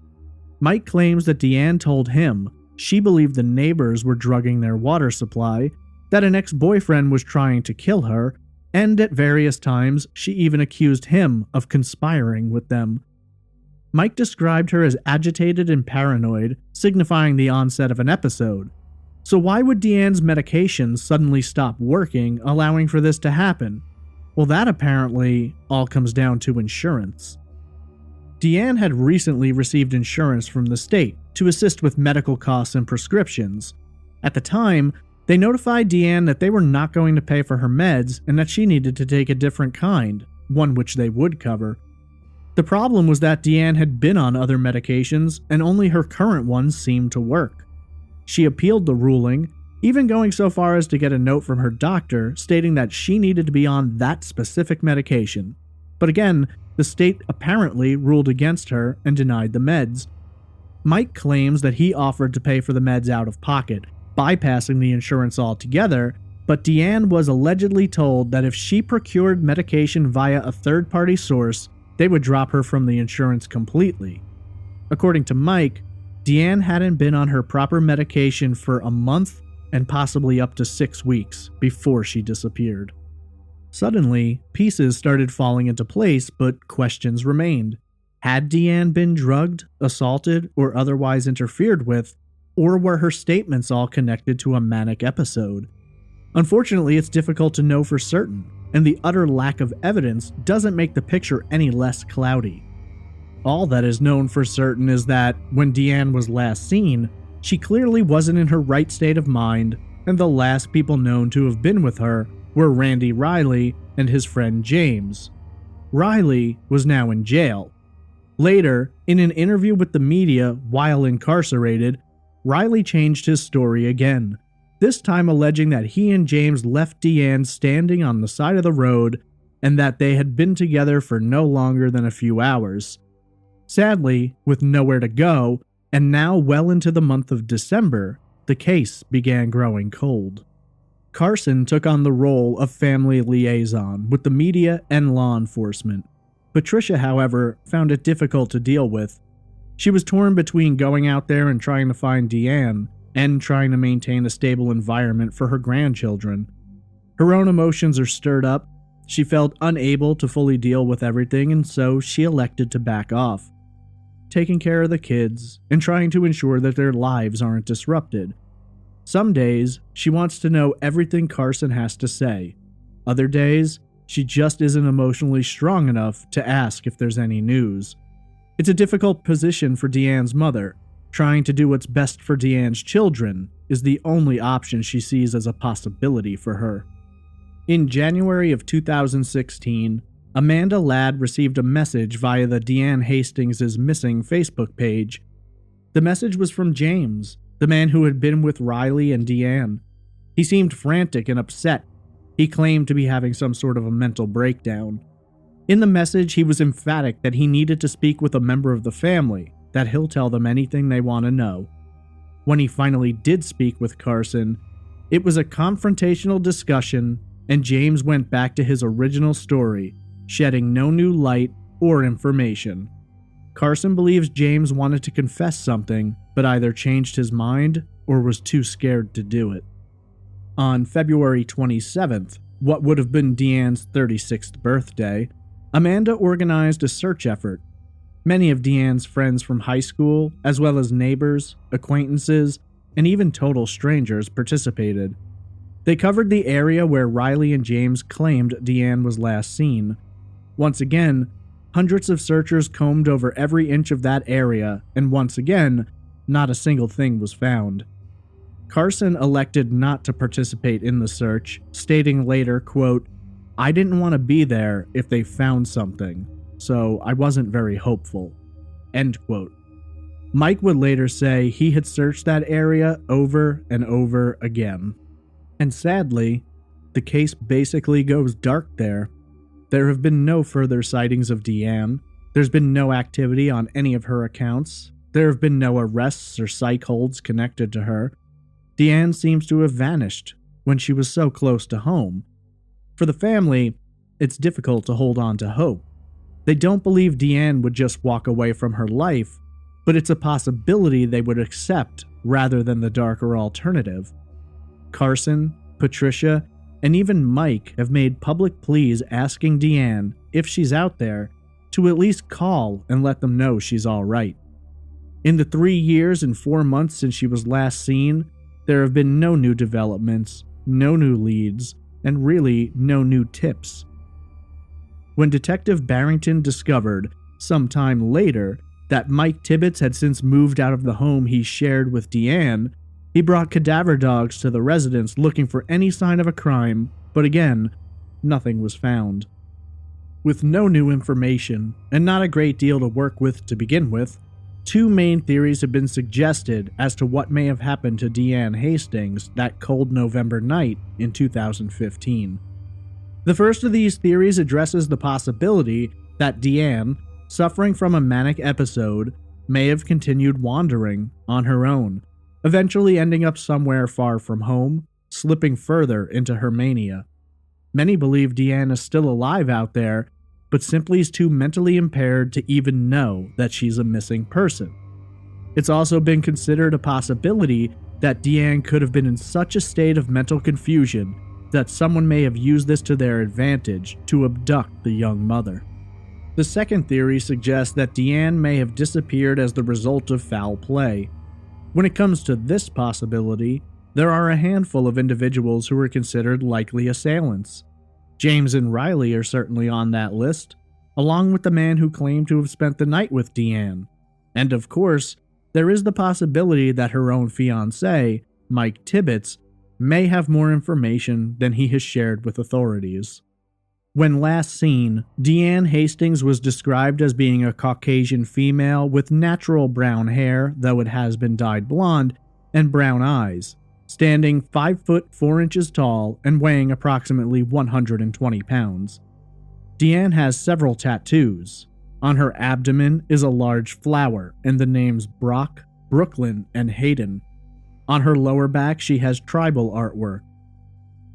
Mike claims that Deanne told him she believed the neighbors were drugging their water supply, that an ex-boyfriend was trying to kill her, and at various times she even accused him of conspiring with them. Mike described her as agitated and paranoid, signifying the onset of an episode. So why would Deanne's medications suddenly stop working, allowing for this to happen? Well, that apparently all comes down to insurance. Deanne had recently received insurance from the state to assist with medical costs and prescriptions. At the time, they notified Deanne that they were not going to pay for her meds and that she needed to take a different kind, one which they would cover. The problem was that Deanne had been on other medications and only her current ones seemed to work. She appealed the ruling, even going so far as to get a note from her doctor stating that she needed to be on that specific medication. But again, the state apparently ruled against her and denied the meds. Mike claims that he offered to pay for the meds out of pocket, bypassing the insurance altogether, but Deanne was allegedly told that if she procured medication via a third-party source, they would drop her from the insurance completely. According to Mike, Deanne hadn't been on her proper medication for a month and possibly up to 6 weeks before she disappeared. Suddenly, pieces started falling into place, but questions remained. Had Deanne been drugged, assaulted, or otherwise interfered with, or were her statements all connected to a manic episode? Unfortunately, it's difficult to know for certain. and the utter lack of evidence doesn't make the picture any less cloudy. All that is known for certain is that when Deanne was last seen, she clearly wasn't in her right state of mind, and the last people known to have been with her were Randy Riley and his friend James. Riley was now in jail. Later, in an interview with the media while incarcerated, Riley changed his story again, this time alleging that he and James left Deanne standing on the side of the road and that they had been together for no longer than a few hours. Sadly, with nowhere to go, and now well into the month of December, the case began growing cold. Carson took on the role of family liaison with the media and law enforcement. Patricia, however, found it difficult to deal with. She was torn between going out there and trying to find Deanne and trying to maintain a stable environment for her grandchildren. Her own emotions are stirred up. She felt unable to fully deal with everything, and so she elected to back off, taking care of the kids and trying to ensure that their lives aren't disrupted. Some days, she wants to know everything Carson has to say. Other days, she just isn't emotionally strong enough to ask if there's any news. It's a difficult position for Deanne's mother. Trying to do what's best for Deanne's children is the only option she sees as a possibility for her. In January of 2016, Amanda Ladd received a message via the Deanne Hastings' missing Facebook page. The message was from James, the man who had been with Riley and Deanne. He seemed frantic and upset. He claimed to be having some sort of a mental breakdown. In the message, he was emphatic that he needed to speak with a member of the family, that he'll tell them anything they want to know. When he finally did speak with Carson, it was a confrontational discussion, and James went back to his original story, shedding no new light or information. Carson believes James wanted to confess something, but either changed his mind or was too scared to do it. On February 27th, what would have been Deanne's 36th birthday, Amanda organized a search effort. Many of Deanne's friends from high school, as well as neighbors, acquaintances, and even total strangers participated. They covered the area where Riley and James claimed Deanne was last seen. Once again, hundreds of searchers combed over every inch of that area, and once again, not a single thing was found. Carson elected not to participate in the search, stating later, quote, "I didn't want to be there if they found something, so I wasn't very hopeful." End quote. Mike would later say he had searched that area over and over again. And sadly, the case basically goes dark there. There have been no further sightings of Deanne. There's been no activity on any of her accounts. There have been no arrests or psych holds connected to her. Deanne seems to have vanished when she was so close to home. For the family, it's difficult to hold on to hope. They don't believe Deanne would just walk away from her life, but it's a possibility they would accept rather than the darker alternative. Carson, Patricia, and even Mike have made public pleas asking Deanne, if she's out there, to at least call and let them know she's all right. In the 3 years and 4 months since she was last seen, there have been no new developments, no new leads, and really no new tips. When Detective Barrington discovered, sometime later, that Mike Tibbets had since moved out of the home he shared with Deanne, he brought cadaver dogs to the residence looking for any sign of a crime, but again, nothing was found. With no new information, and not a great deal to work with to begin with, 2 main theories have been suggested as to what may have happened to Deanne Hastings that cold November night in 2015. The first of these theories addresses the possibility that Deanne, suffering from a manic episode, may have continued wandering on her own, eventually ending up somewhere far from home, slipping further into her mania. Many believe Deanne is still alive out there, but simply is too mentally impaired to even know that she's a missing person. It's also been considered a possibility that Deanne could have been in such a state of mental confusion that someone may have used this to their advantage to abduct the young mother. The second theory suggests that Deanne may have disappeared as the result of foul play. When it comes to this possibility, there are a handful of individuals who are considered likely assailants. James and Riley are certainly on that list, along with the man who claimed to have spent the night with Deanne. And of course, there is the possibility that her own fiance, Mike Tibbets, may have more information than he has shared with authorities. When last seen, Deanne Hastings was described as being a Caucasian female with natural brown hair, though it has been dyed blonde, and brown eyes, standing 5 foot 4 inches tall and weighing approximately 120 pounds. Deanne has several tattoos. On her abdomen is a large flower and the names Brock, Brooklyn, and Hayden. On her lower back, she has tribal artwork.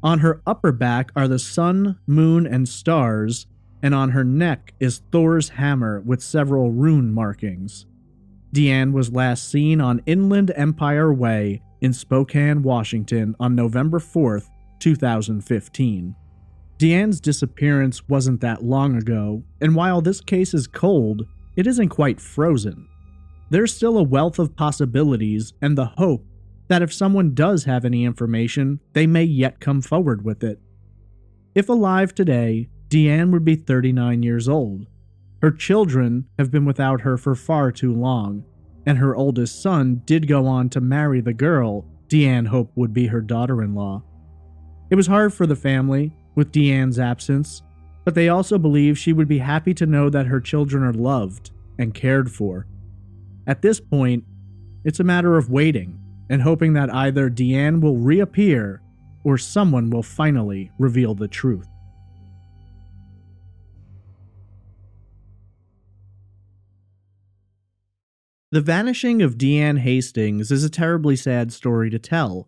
On her upper back are the sun, moon, and stars, and on her neck is Thor's hammer with several rune markings. Deanne was last seen on Inland Empire Way in Spokane, Washington on November 4th, 2015. Deanne's disappearance wasn't that long ago, and while this case is cold, it isn't quite frozen. There's still a wealth of possibilities and the hope that if someone does have any information, they may yet come forward with it. If alive today, Deanne would be 39 years old. Her children have been without her for far too long, and her oldest son did go on to marry the girl Deanne hoped would be her daughter-in-law. It was hard for the family with Deanne's absence, but they also believe she would be happy to know that her children are loved and cared for. At this point, it's a matter of waiting and hoping that either Deanne will reappear or someone will finally reveal the truth. The vanishing of Deanne Hastings is a terribly sad story to tell.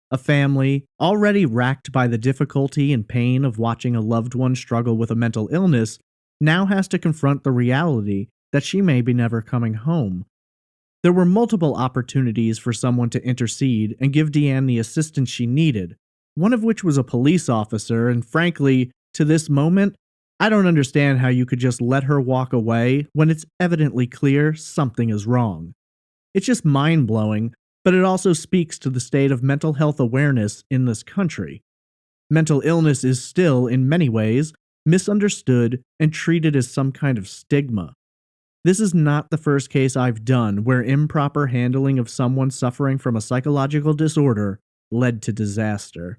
A family, already racked by the difficulty and pain of watching a loved one struggle with a mental illness, now has to confront the reality that she may be never coming home. There were multiple opportunities for someone to intercede and give Deanne the assistance she needed, one of which was a police officer, and frankly, to this moment, I don't understand how you could just let her walk away when it's evidently clear something is wrong. It's just mind-blowing, but it also speaks to the state of mental health awareness in this country. Mental illness is still, in many ways, misunderstood and treated as some kind of stigma. This is not the first case I've done where improper handling of someone suffering from a psychological disorder led to disaster.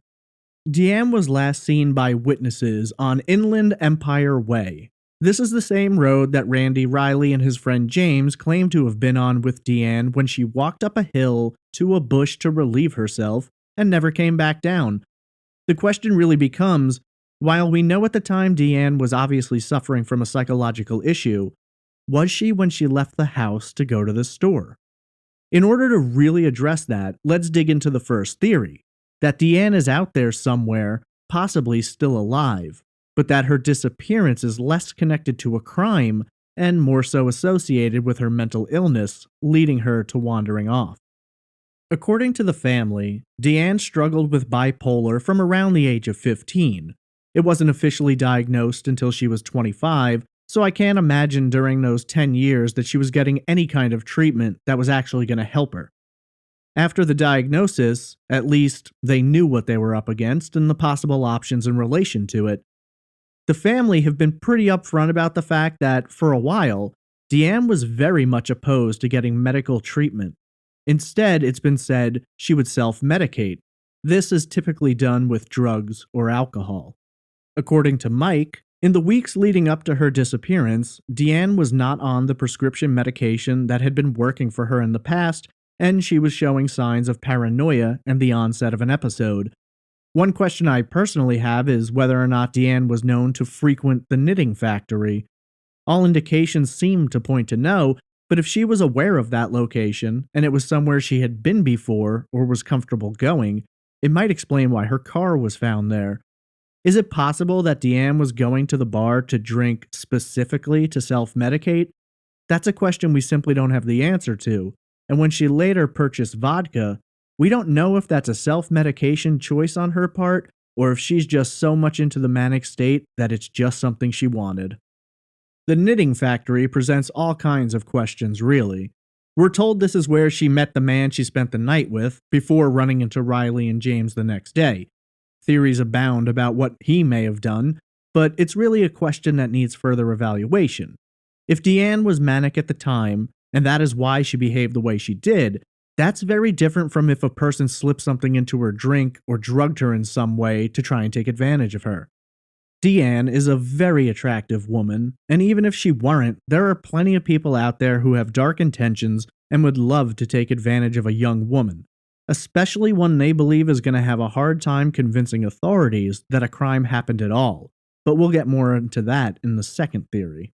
Deanne was last seen by witnesses on Inland Empire Way. This is the same road that Randy Riley and his friend James claimed to have been on with Deanne when she walked up a hill to a bush to relieve herself and never came back down. The question really becomes, while we know at the time Deanne was obviously suffering from a psychological issue, was she when she left the house to go to the store? In order to really address that, let's dig into the first theory, that Deanne is out there somewhere, possibly still alive, but that her disappearance is less connected to a crime and more so associated with her mental illness, leading her to wandering off. According to the family, Deanne struggled with bipolar from around the age of 15. It wasn't officially diagnosed until she was 25, so I can't imagine during those 10 years that she was getting any kind of treatment that was actually going to help her. After the diagnosis, at least they knew what they were up against and the possible options in relation to it. The family have been pretty upfront about the fact that, for a while, Deanne was very much opposed to getting medical treatment. Instead, it's been said she would self-medicate. This is typically done with drugs or alcohol. According to Mike, in the weeks leading up to her disappearance, Deanne was not on the prescription medication that had been working for her in the past, and she was showing signs of paranoia and the onset of an episode. One question I personally have is whether or not Deanne was known to frequent the knitting factory. All indications seem to point to no, but if she was aware of that location, and it was somewhere she had been before or was comfortable going, it might explain why her car was found there. Is it possible that Deanne was going to the bar to drink specifically to self-medicate? That's a question we simply don't have the answer to, and when she later purchased vodka, we don't know if that's a self-medication choice on her part, or if she's just so much into the manic state that it's just something she wanted. The knitting factory presents all kinds of questions, really. We're told this is where she met the man she spent the night with, before running into Riley and James the next day. Theories abound about what he may have done, but it's really a question that needs further evaluation. If Deanne was manic at the time, and that is why she behaved the way she did, that's very different from if a person slipped something into her drink or drugged her in some way to try and take advantage of her. Deanne is a very attractive woman, and even if she weren't, there are plenty of people out there who have dark intentions and would love to take advantage of a young woman, especially one they believe is going to have a hard time convincing authorities that a crime happened at all. But we'll get more into that in the second theory.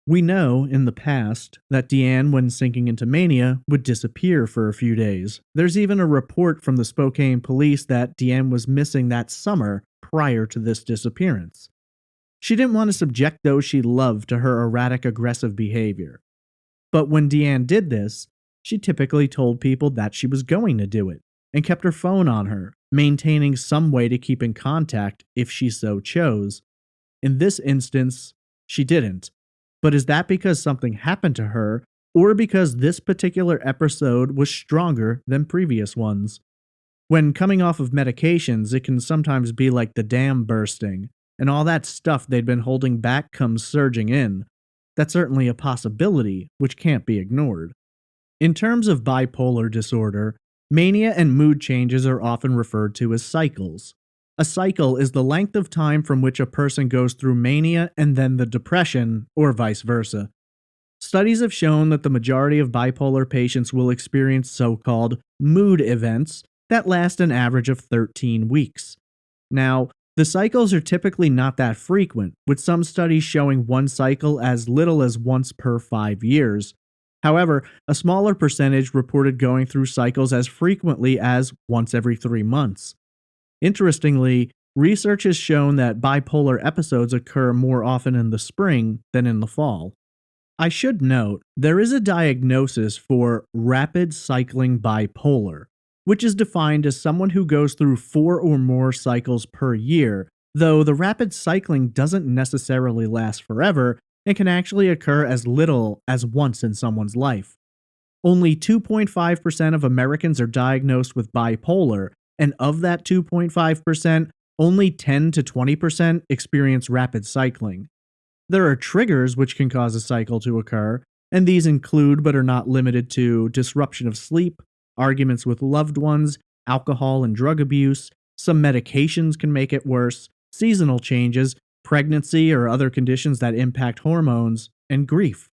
We know, in the past, that Deanne, when sinking into mania, would disappear for a few days. There's even a report from the Spokane police that Deanne was missing that summer prior to this disappearance. She didn't want to subject those she loved to her erratic, aggressive behavior. But when Deanne did this, she typically told people that she was going to do it, and kept her phone on her, maintaining some way to keep in contact if she so chose. In this instance, she didn't. But is that because something happened to her, or because this particular episode was stronger than previous ones? When coming off of medications, it can sometimes be like the dam bursting, and all that stuff they'd been holding back comes surging in. That's certainly a possibility, which can't be ignored. In terms of bipolar disorder, mania and mood changes are often referred to as cycles. A cycle is the length of time from which a person goes through mania and then the depression, or vice versa. Studies have shown that the majority of bipolar patients will experience so-called mood events that last an average of 13 weeks. Now, the cycles are typically not that frequent, with some studies showing one cycle as little as once per 5 years. However, a smaller percentage reported going through cycles as frequently as once every 3 months. Interestingly, research has shown that bipolar episodes occur more often in the spring than in the fall. I should note, there is a diagnosis for rapid cycling bipolar, which is defined as someone who goes through 4 or more cycles per year, though the rapid cycling doesn't necessarily last forever and can actually occur as little as once in someone's life. Only 2.5% of Americans are diagnosed with bipolar, and of that 2.5%, only 10 to 20% experience rapid cycling. There are triggers which can cause a cycle to occur, and these include but are not limited to disruption of sleep, arguments with loved ones, alcohol and drug abuse, some medications can make it worse, seasonal changes, pregnancy or other conditions that impact hormones, and grief.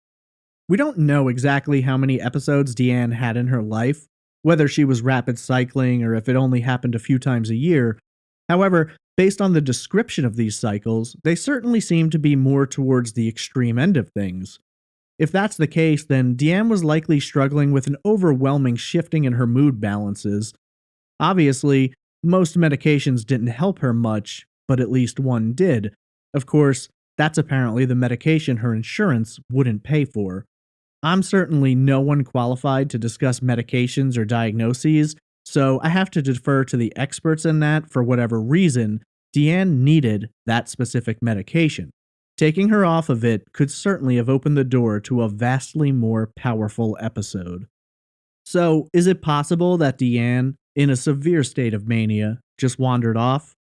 We don't know exactly how many episodes Deanne had in her life, whether she was rapid cycling or if it only happened a few times a year. However, based on the description of these cycles, they certainly seem to be more towards the extreme end of things. If that's the case, then Deanne was likely struggling with an overwhelming shifting in her mood balances. Obviously, most medications didn't help her much, but at least one did. Of course, that's apparently the medication her insurance wouldn't pay for. I'm certainly no one qualified to discuss medications or diagnoses, so I have to defer to the experts in that for whatever reason. Deanne needed that specific medication. Taking her off of it could certainly have opened the door to a vastly more powerful episode. So, is it possible that Deanne, in a severe state of mania, just wandered off?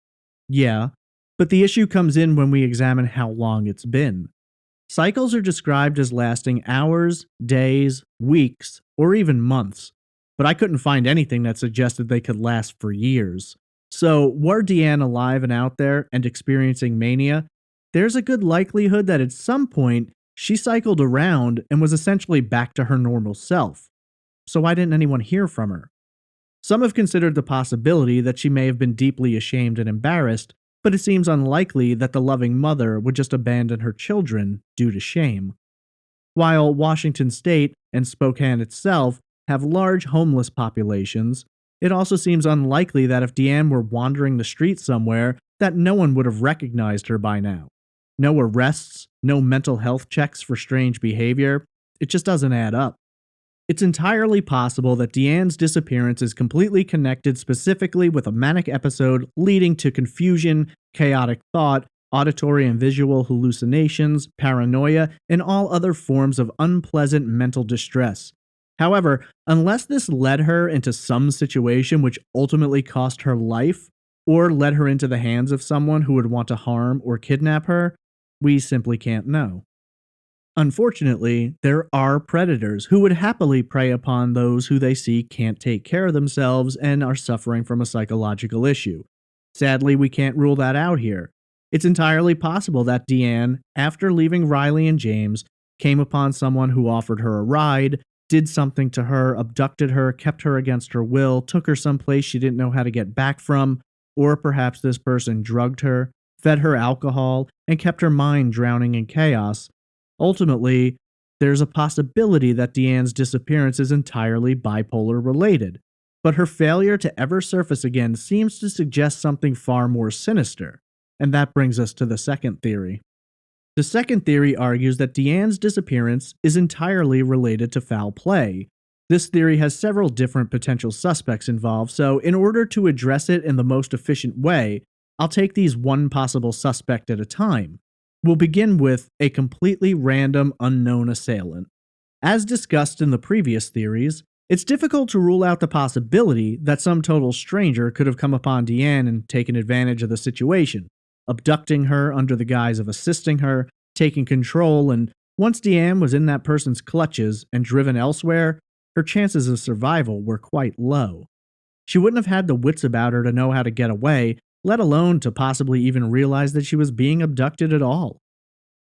Yeah, but the issue comes in when we examine how long it's been. Cycles are described as lasting hours, days, weeks, or even months, but I couldn't find anything that suggested they could last for years. So, were Deanne alive and out there and experiencing mania, there's a good likelihood that at some point she cycled around and was essentially back to her normal self. So why didn't anyone hear from her? Some have considered the possibility that she may have been deeply ashamed and embarrassed, but it seems unlikely that the loving mother would just abandon her children due to shame. While Washington State and Spokane itself have large homeless populations, it also seems unlikely that if Deanne were wandering the streets somewhere, that no one would have recognized her by now. No arrests, no mental health checks for strange behavior. It just doesn't add up. It's entirely possible that Deanne's disappearance is completely connected specifically with a manic episode leading to confusion, chaotic thought, auditory and visual hallucinations, paranoia, and all other forms of unpleasant mental distress. However, unless this led her into some situation which ultimately cost her life, or led her into the hands of someone who would want to harm or kidnap her, we simply can't know. Unfortunately, there are predators who would happily prey upon those who they see can't take care of themselves and are suffering from a psychological issue. Sadly, we can't rule that out here. It's entirely possible that Deanne, after leaving Riley and James, came upon someone who offered her a ride, did something to her, abducted her, kept her against her will, took her someplace she didn't know how to get back from, or perhaps this person drugged her, fed her alcohol, and kept her mind drowning in chaos. Ultimately, there's a possibility that Deanne's disappearance is entirely bipolar related, but her failure to ever surface again seems to suggest something far more sinister. And that brings us to the second theory. The second theory argues that Deanne's disappearance is entirely related to foul play. This theory has several different potential suspects involved, so in order to address it in the most efficient way, I'll take these one possible suspect at a time. We'll begin with a completely random unknown assailant. As discussed in the previous theories, it's difficult to rule out the possibility that some total stranger could have come upon Deanne and taken advantage of the situation, abducting her under the guise of assisting her, taking control, and once Deanne was in that person's clutches and driven elsewhere, her chances of survival were quite low. She wouldn't have had the wits about her to know how to get away, let alone to possibly even realize that she was being abducted at all.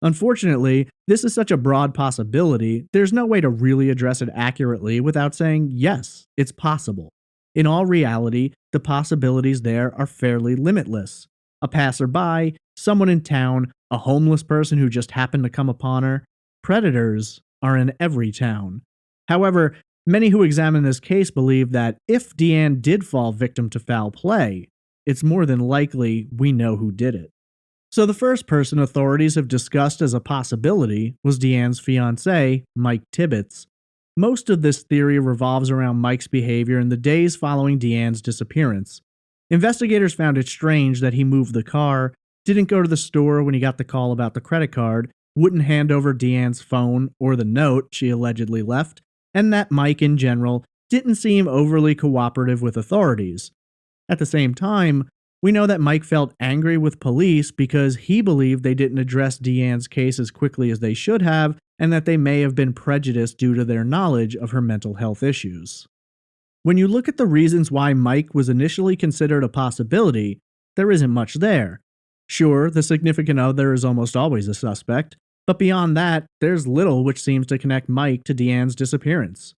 Unfortunately, this is such a broad possibility, there's no way to really address it accurately without saying, yes, it's possible. In all reality, the possibilities there are fairly limitless. A passerby, someone in town, a homeless person who just happened to come upon her. Predators are in every town. However, many who examine this case believe that if Deanne did fall victim to foul play, it's more than likely we know who did it. So the first person authorities have discussed as a possibility was Deanne's fiance, Mike Tibbets. Most of this theory revolves around Mike's behavior in the days following Deanne's disappearance. Investigators found it strange that he moved the car, didn't go to the store when he got the call about the credit card, wouldn't hand over Deanne's phone or the note she allegedly left, and that Mike in general didn't seem overly cooperative with authorities. At the same time, we know that Mike felt angry with police because he believed they didn't address Deanne's case as quickly as they should have, and that they may have been prejudiced due to their knowledge of her mental health issues. When you look at the reasons why Mike was initially considered a possibility, there isn't much there. Sure, the significant other is almost always a suspect, but beyond that, there's little which seems to connect Mike to Deanne's disappearance.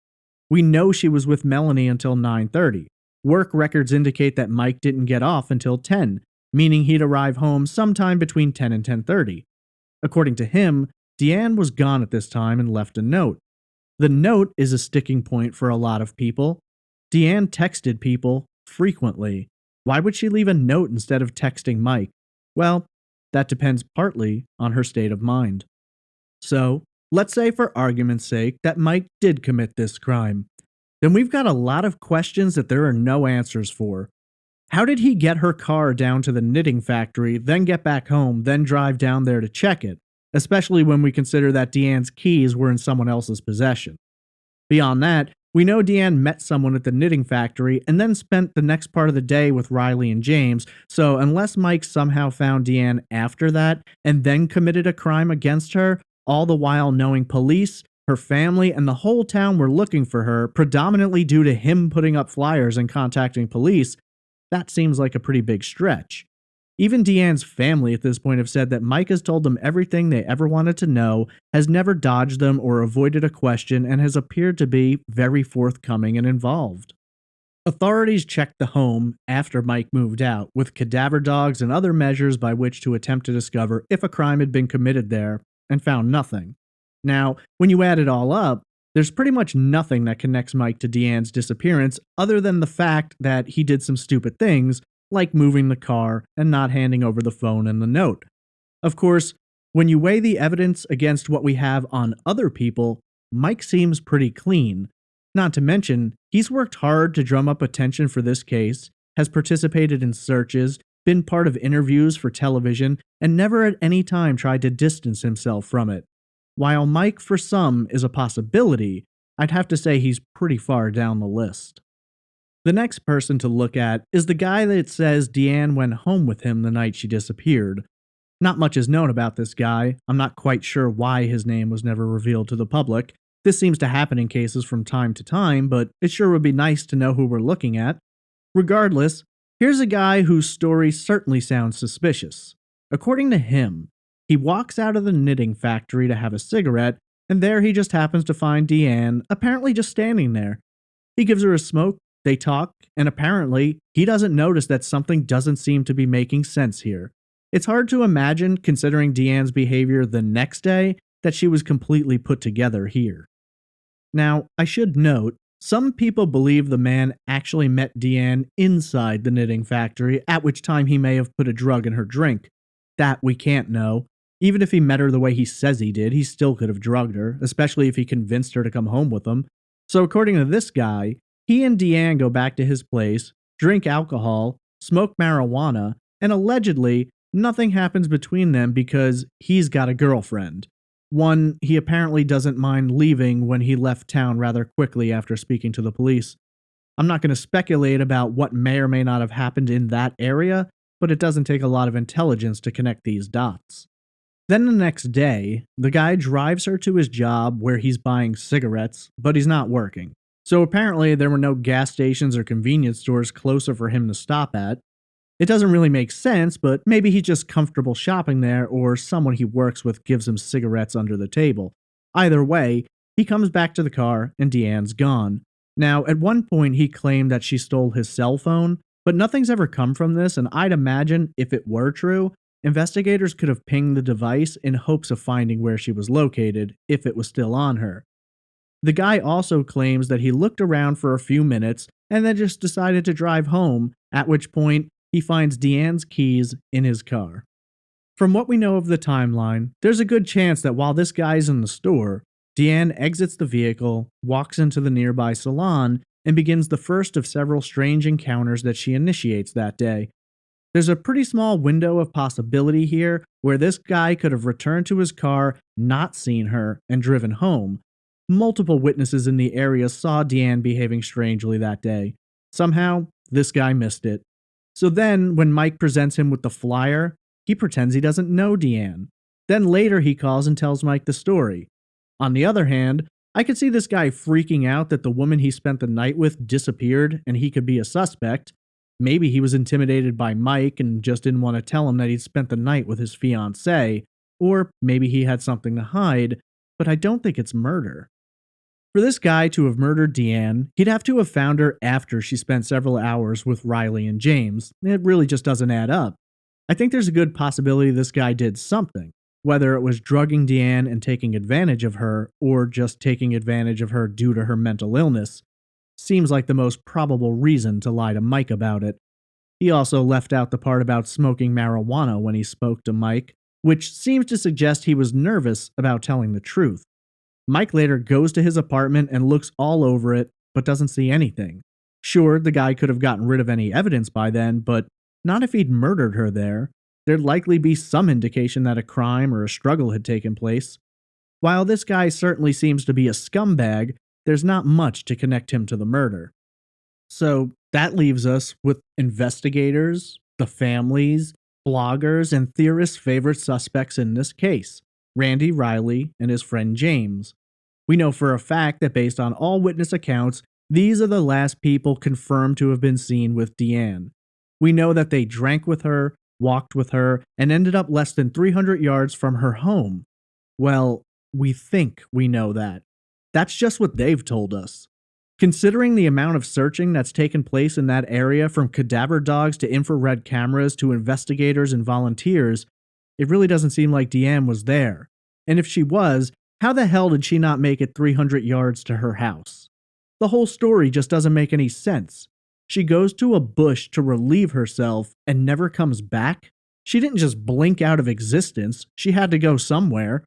We know she was with Melanie until 9:30. Work records indicate that Mike didn't get off until 10, meaning he'd arrive home sometime between 10 and 10:30. According to him, Deanne was gone at this time and left a note. The note is a sticking point for a lot of people. Deanne texted people frequently. Why would she leave a note instead of texting Mike? Well, that depends partly on her state of mind. So, let's say for argument's sake that Mike did commit this crime. Then we've got a lot of questions that there are no answers for. How did he get her car down to the knitting factory, then get back home, then drive down there to check it, especially when we consider that Deanne's keys were in someone else's possession? Beyond that, we know Deanne met someone at the knitting factory and then spent the next part of the day with Riley and James, so unless Mike somehow found Deanne after that and then committed a crime against her, all the while knowing police, her family, and the whole town were looking for her, predominantly due to him putting up flyers and contacting police, that seems like a pretty big stretch. Even Deanne's family at this point have said that Mike has told them everything they ever wanted to know, has never dodged them or avoided a question, and has appeared to be very forthcoming and involved. Authorities checked the home after Mike moved out, with cadaver dogs and other measures by which to attempt to discover if a crime had been committed there, and found nothing. Now, when you add it all up, there's pretty much nothing that connects Mike to Deanne's disappearance other than the fact that he did some stupid things, like moving the car and not handing over the phone and the note. Of course, when you weigh the evidence against what we have on other people, Mike seems pretty clean. Not to mention, he's worked hard to drum up attention for this case, has participated in searches, been part of interviews for television, and never at any time tried to distance himself from it. While Mike for some is a possibility, I'd have to say he's pretty far down the list. The next person to look at is the guy that says Deanne went home with him the night she disappeared. Not much is known about this guy. I'm not quite sure why his name was never revealed to the public. This seems to happen in cases from time to time, but it sure would be nice to know who we're looking at. Regardless, here's a guy whose story certainly sounds suspicious. According to him, he walks out of the knitting factory to have a cigarette, and there he just happens to find Deanne, apparently just standing there. He gives her a smoke, they talk, and apparently, he doesn't notice that something doesn't seem to be making sense here. It's hard to imagine, considering Deanne's behavior the next day, that she was completely put together here. Now, I should note, some people believe the man actually met Deanne inside the knitting factory, at which time he may have put a drug in her drink. That we can't know. Even if he met her the way he says he did, he still could have drugged her, especially if he convinced her to come home with him. So according to this guy, he and Deanne go back to his place, drink alcohol, smoke marijuana, and allegedly, nothing happens between them because he's got a girlfriend. One he apparently doesn't mind leaving when he left town rather quickly after speaking to the police. I'm not going to speculate about what may or may not have happened in that area, but it doesn't take a lot of intelligence to connect these dots. Then the next day, the guy drives her to his job where he's buying cigarettes, but he's not working. So apparently there were no gas stations or convenience stores closer for him to stop at. It doesn't really make sense, but maybe he's just comfortable shopping there or someone he works with gives him cigarettes under the table. Either way, he comes back to the car and Deanne's gone. Now, at one point he claimed that she stole his cell phone, but nothing's ever come from this, and I'd imagine if it were true, investigators could have pinged the device in hopes of finding where she was located, if it was still on her. The guy also claims that he looked around for a few minutes and then just decided to drive home, at which point he finds Deanne's keys in his car. From what we know of the timeline, there's a good chance that while this guy's in the store, Deanne exits the vehicle, walks into the nearby salon, and begins the first of several strange encounters that she initiates that day. There's a pretty small window of possibility here where this guy could have returned to his car, not seen her, and driven home. Multiple witnesses in the area saw Deanne behaving strangely that day. Somehow, this guy missed it. So then, when Mike presents him with the flyer, he pretends he doesn't know Deanne. Then later he calls and tells Mike the story. On the other hand, I could see this guy freaking out that the woman he spent the night with disappeared and he could be a suspect. Maybe he was intimidated by Mike and just didn't want to tell him that he'd spent the night with his fiance, or maybe he had something to hide, but I don't think it's murder. For this guy to have murdered Deanne, he'd have to have found her after she spent several hours with Riley and James. It really just doesn't add up. I think there's a good possibility this guy did something, whether it was drugging Deanne and taking advantage of her, or just taking advantage of her due to her mental illness. Seems like the most probable reason to lie to Mike about it. He also left out the part about smoking marijuana when he spoke to Mike, which seems to suggest he was nervous about telling the truth. Mike later goes to his apartment and looks all over it, but doesn't see anything. Sure, the guy could have gotten rid of any evidence by then, but not if he'd murdered her there. There'd likely be some indication that a crime or a struggle had taken place. While this guy certainly seems to be a scumbag, there's not much to connect him to the murder. So that leaves us with investigators, the families, bloggers, and theorists' favorite suspects in this case, Randy Riley and his friend James. We know for a fact that based on all witness accounts, these are the last people confirmed to have been seen with Deanne. We know that they drank with her, walked with her, and ended up less than 300 yards from her home. Well, we think we know that. That's just what they've told us. Considering the amount of searching that's taken place in that area, from cadaver dogs to infrared cameras to investigators and volunteers, it really doesn't seem like Deanne was there. And if she was, how the hell did she not make it 300 yards to her house? The whole story just doesn't make any sense. She goes to a bush to relieve herself and never comes back? She didn't just blink out of existence, she had to go somewhere.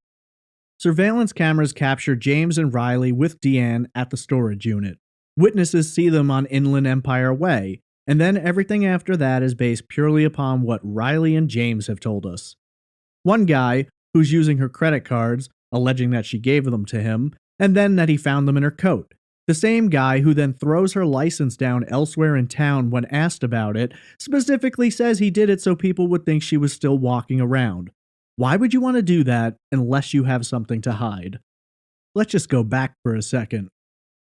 Surveillance cameras capture James and Riley with Deanne at the storage unit. Witnesses see them on Inland Empire Way, and then everything after that is based purely upon what Riley and James have told us. One guy, who's using her credit cards, alleging that she gave them to him, and then that he found them in her coat. The same guy who then throws her license down elsewhere in town when asked about it specifically says he did it so people would think she was still walking around. Why would you want to do that unless you have something to hide? Let's just go back for a second.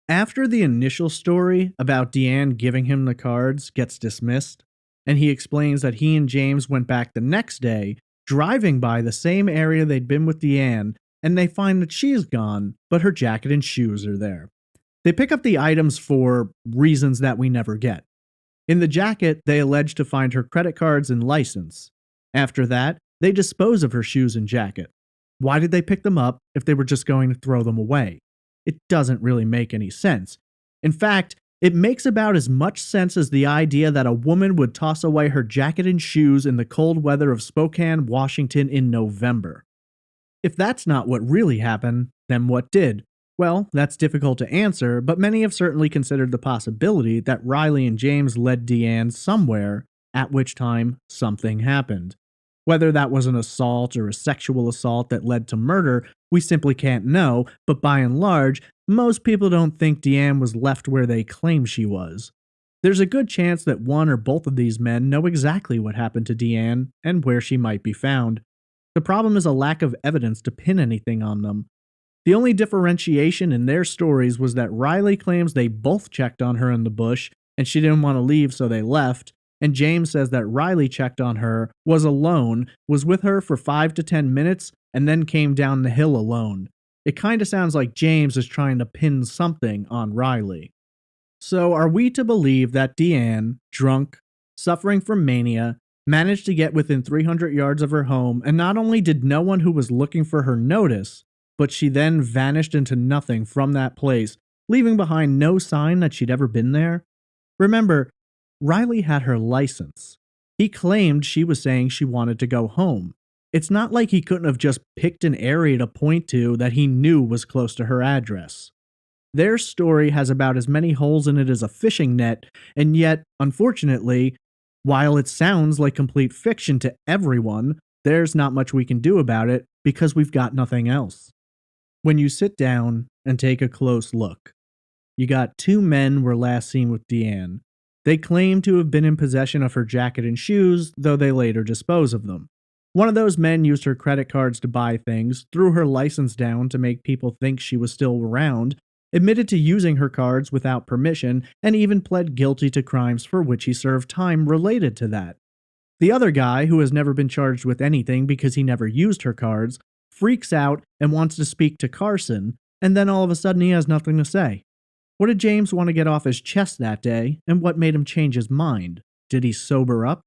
After the initial story about Deanne giving him the cards gets dismissed, and he explains that he and James went back the next day, driving by the same area they'd been with Deanne, and they find that she's gone, but her jacket and shoes are there. They pick up the items for reasons that we never get. In the jacket, they allege to find her credit cards and license. After that, they dispose of her shoes and jacket. Why did they pick them up if they were just going to throw them away? It doesn't really make any sense. In fact, it makes about as much sense as the idea that a woman would toss away her jacket and shoes in the cold weather of Spokane, Washington in November. If that's not what really happened, then what did? Well, that's difficult to answer, but many have certainly considered the possibility that Riley and James led Deanne somewhere, at which time something happened. Whether that was an assault or a sexual assault that led to murder, we simply can't know, but by and large, most people don't think Deanne was left where they claim she was. There's a good chance that one or both of these men know exactly what happened to Deanne and where she might be found. The problem is a lack of evidence to pin anything on them. The only differentiation in their stories was that Riley claims they both checked on her in the bush and she didn't want to leave, so they left. And James says that Riley checked on her, was alone, was with her for 5 to 10 minutes, and then came down the hill alone. It kinda sounds like James is trying to pin something on Riley. So are we to believe that Deanne, drunk, suffering from mania, managed to get within 300 yards of her home, and not only did no one who was looking for her notice, but she then vanished into nothing from that place, leaving behind no sign that she'd ever been there? Remember, Riley had her license. He claimed she was saying she wanted to go home. It's not like he couldn't have just picked an area to point to that he knew was close to her address. Their story has about as many holes in it as a fishing net, and yet, unfortunately, while it sounds like complete fiction to everyone, there's not much we can do about it because we've got nothing else. When you sit down and take a close look, you got two men were last seen with Deanne. They claim to have been in possession of her jacket and shoes, though they later dispose of them. One of those men used her credit cards to buy things, threw her license down to make people think she was still around, admitted to using her cards without permission, and even pled guilty to crimes for which he served time related to that. The other guy, who has never been charged with anything because he never used her cards, freaks out and wants to speak to Carson, and then all of a sudden he has nothing to say. What did James want to get off his chest that day, and what made him change his mind? Did he sober up?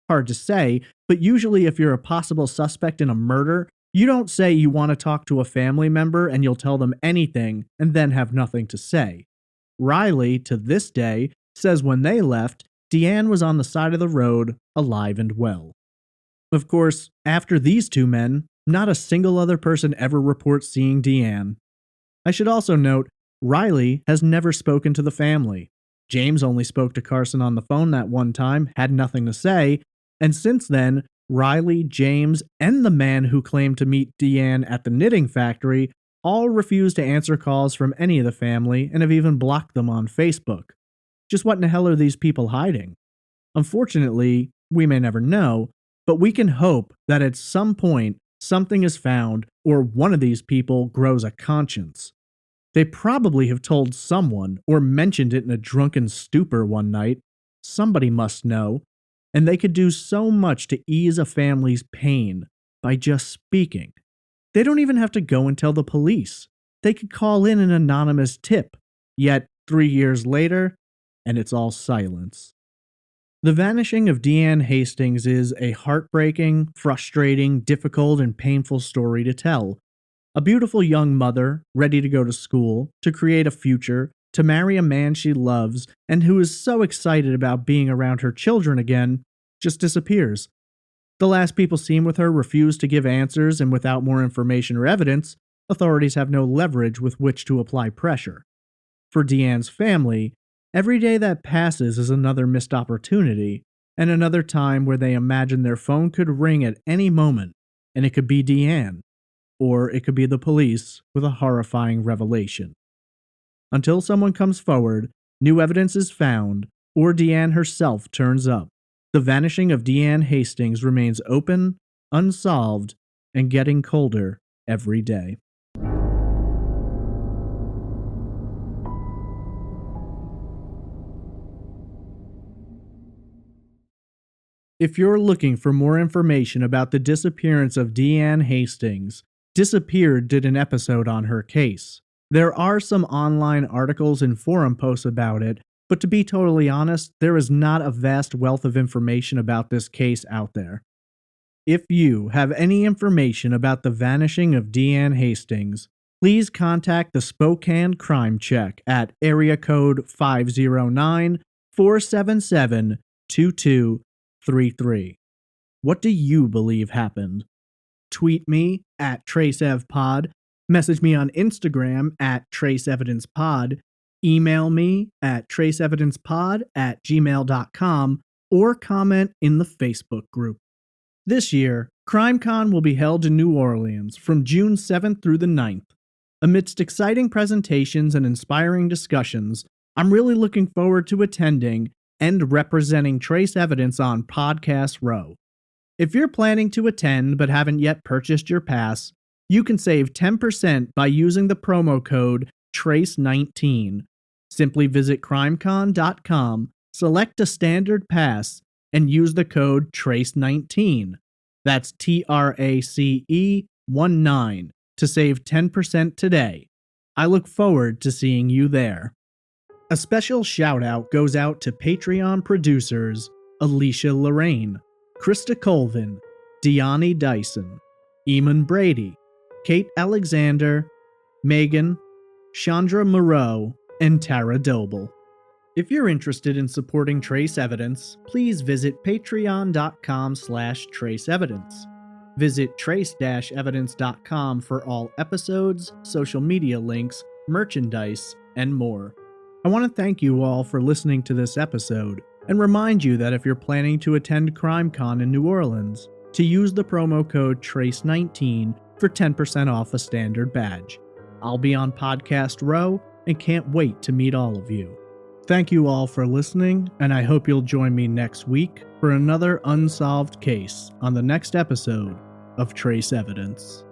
Hard to say, but usually if you're a possible suspect in a murder, you don't say you want to talk to a family member and you'll tell them anything and then have nothing to say. Riley, to this day, says when they left, Deanne was on the side of the road, alive and well. Of course, after these two men, not a single other person ever reports seeing Deanne. I should also note, Riley has never spoken to the family. James only spoke to Carson on the phone that one time, had nothing to say, and since then, Riley, James, and the man who claimed to meet Deanne at the knitting factory all refused to answer calls from any of the family and have even blocked them on Facebook. Just what in the hell are these people hiding? Unfortunately, we may never know, but we can hope that at some point something is found or one of these people grows a conscience. They probably have told someone or mentioned it in a drunken stupor one night. Somebody must know, and they could do so much to ease a family's pain by just speaking. They don't even have to go and tell the police. They could call in an anonymous tip, yet 3 years later, and it's all silence. The Vanishing of Deanne Hastings is a heartbreaking, frustrating, difficult, and painful story to tell. A beautiful young mother, ready to go to school, to create a future, to marry a man she loves, and who is so excited about being around her children again, just disappears. The last people seen with her refuse to give answers, and without more information or evidence, authorities have no leverage with which to apply pressure. For Deanne's family, every day that passes is another missed opportunity, and another time where they imagine their phone could ring at any moment, and it could be Deanne, or it could be the police with a horrifying revelation. Until someone comes forward, new evidence is found, or Deanne herself turns up, the vanishing of Deanne Hastings remains open, unsolved, and getting colder every day. If you're looking for more information about the disappearance of Deanne Hastings, Disappeared did an episode on her case. There are some online articles and forum posts about it, but to be totally honest, there is not a vast wealth of information about this case out there. If you have any information about the vanishing of Deanne Hastings, please contact the Spokane Crime Check at area code 509-477-2233. What do you believe happened? Tweet me at TraceEvPod, message me on Instagram at TraceEvidencePod, email me at traceevidencepod@gmail.com, or comment in the Facebook group. This year, CrimeCon will be held in New Orleans from June 7th through the 9th. Amidst exciting presentations and inspiring discussions, I'm really looking forward to attending and representing Trace Evidence on Podcast Row. If you're planning to attend but haven't yet purchased your pass, you can save 10% by using the promo code TRACE19. Simply visit crimecon.com, select a standard pass, and use the code TRACE19. That's TRACE19 to save 10% today. I look forward to seeing you there. A special shout out goes out to Patreon producers Alicia Lorraine, Krista Colvin, Deanne Dyson, Eamon Brady, Kate Alexander, Megan, Chandra Moreau, and Tara Doble. If you're interested in supporting Trace Evidence, please visit patreon.com/traceevidence. Visit trace-evidence.com for all episodes, social media links, merchandise, and more. I want to thank you all for listening to this episode, and remind you that if you're planning to attend CrimeCon in New Orleans, to use the promo code TRACE19 for 10% off a standard badge. I'll be on Podcast Row and can't wait to meet all of you. Thank you all for listening, and I hope you'll join me next week for another unsolved case on the next episode of Trace Evidence.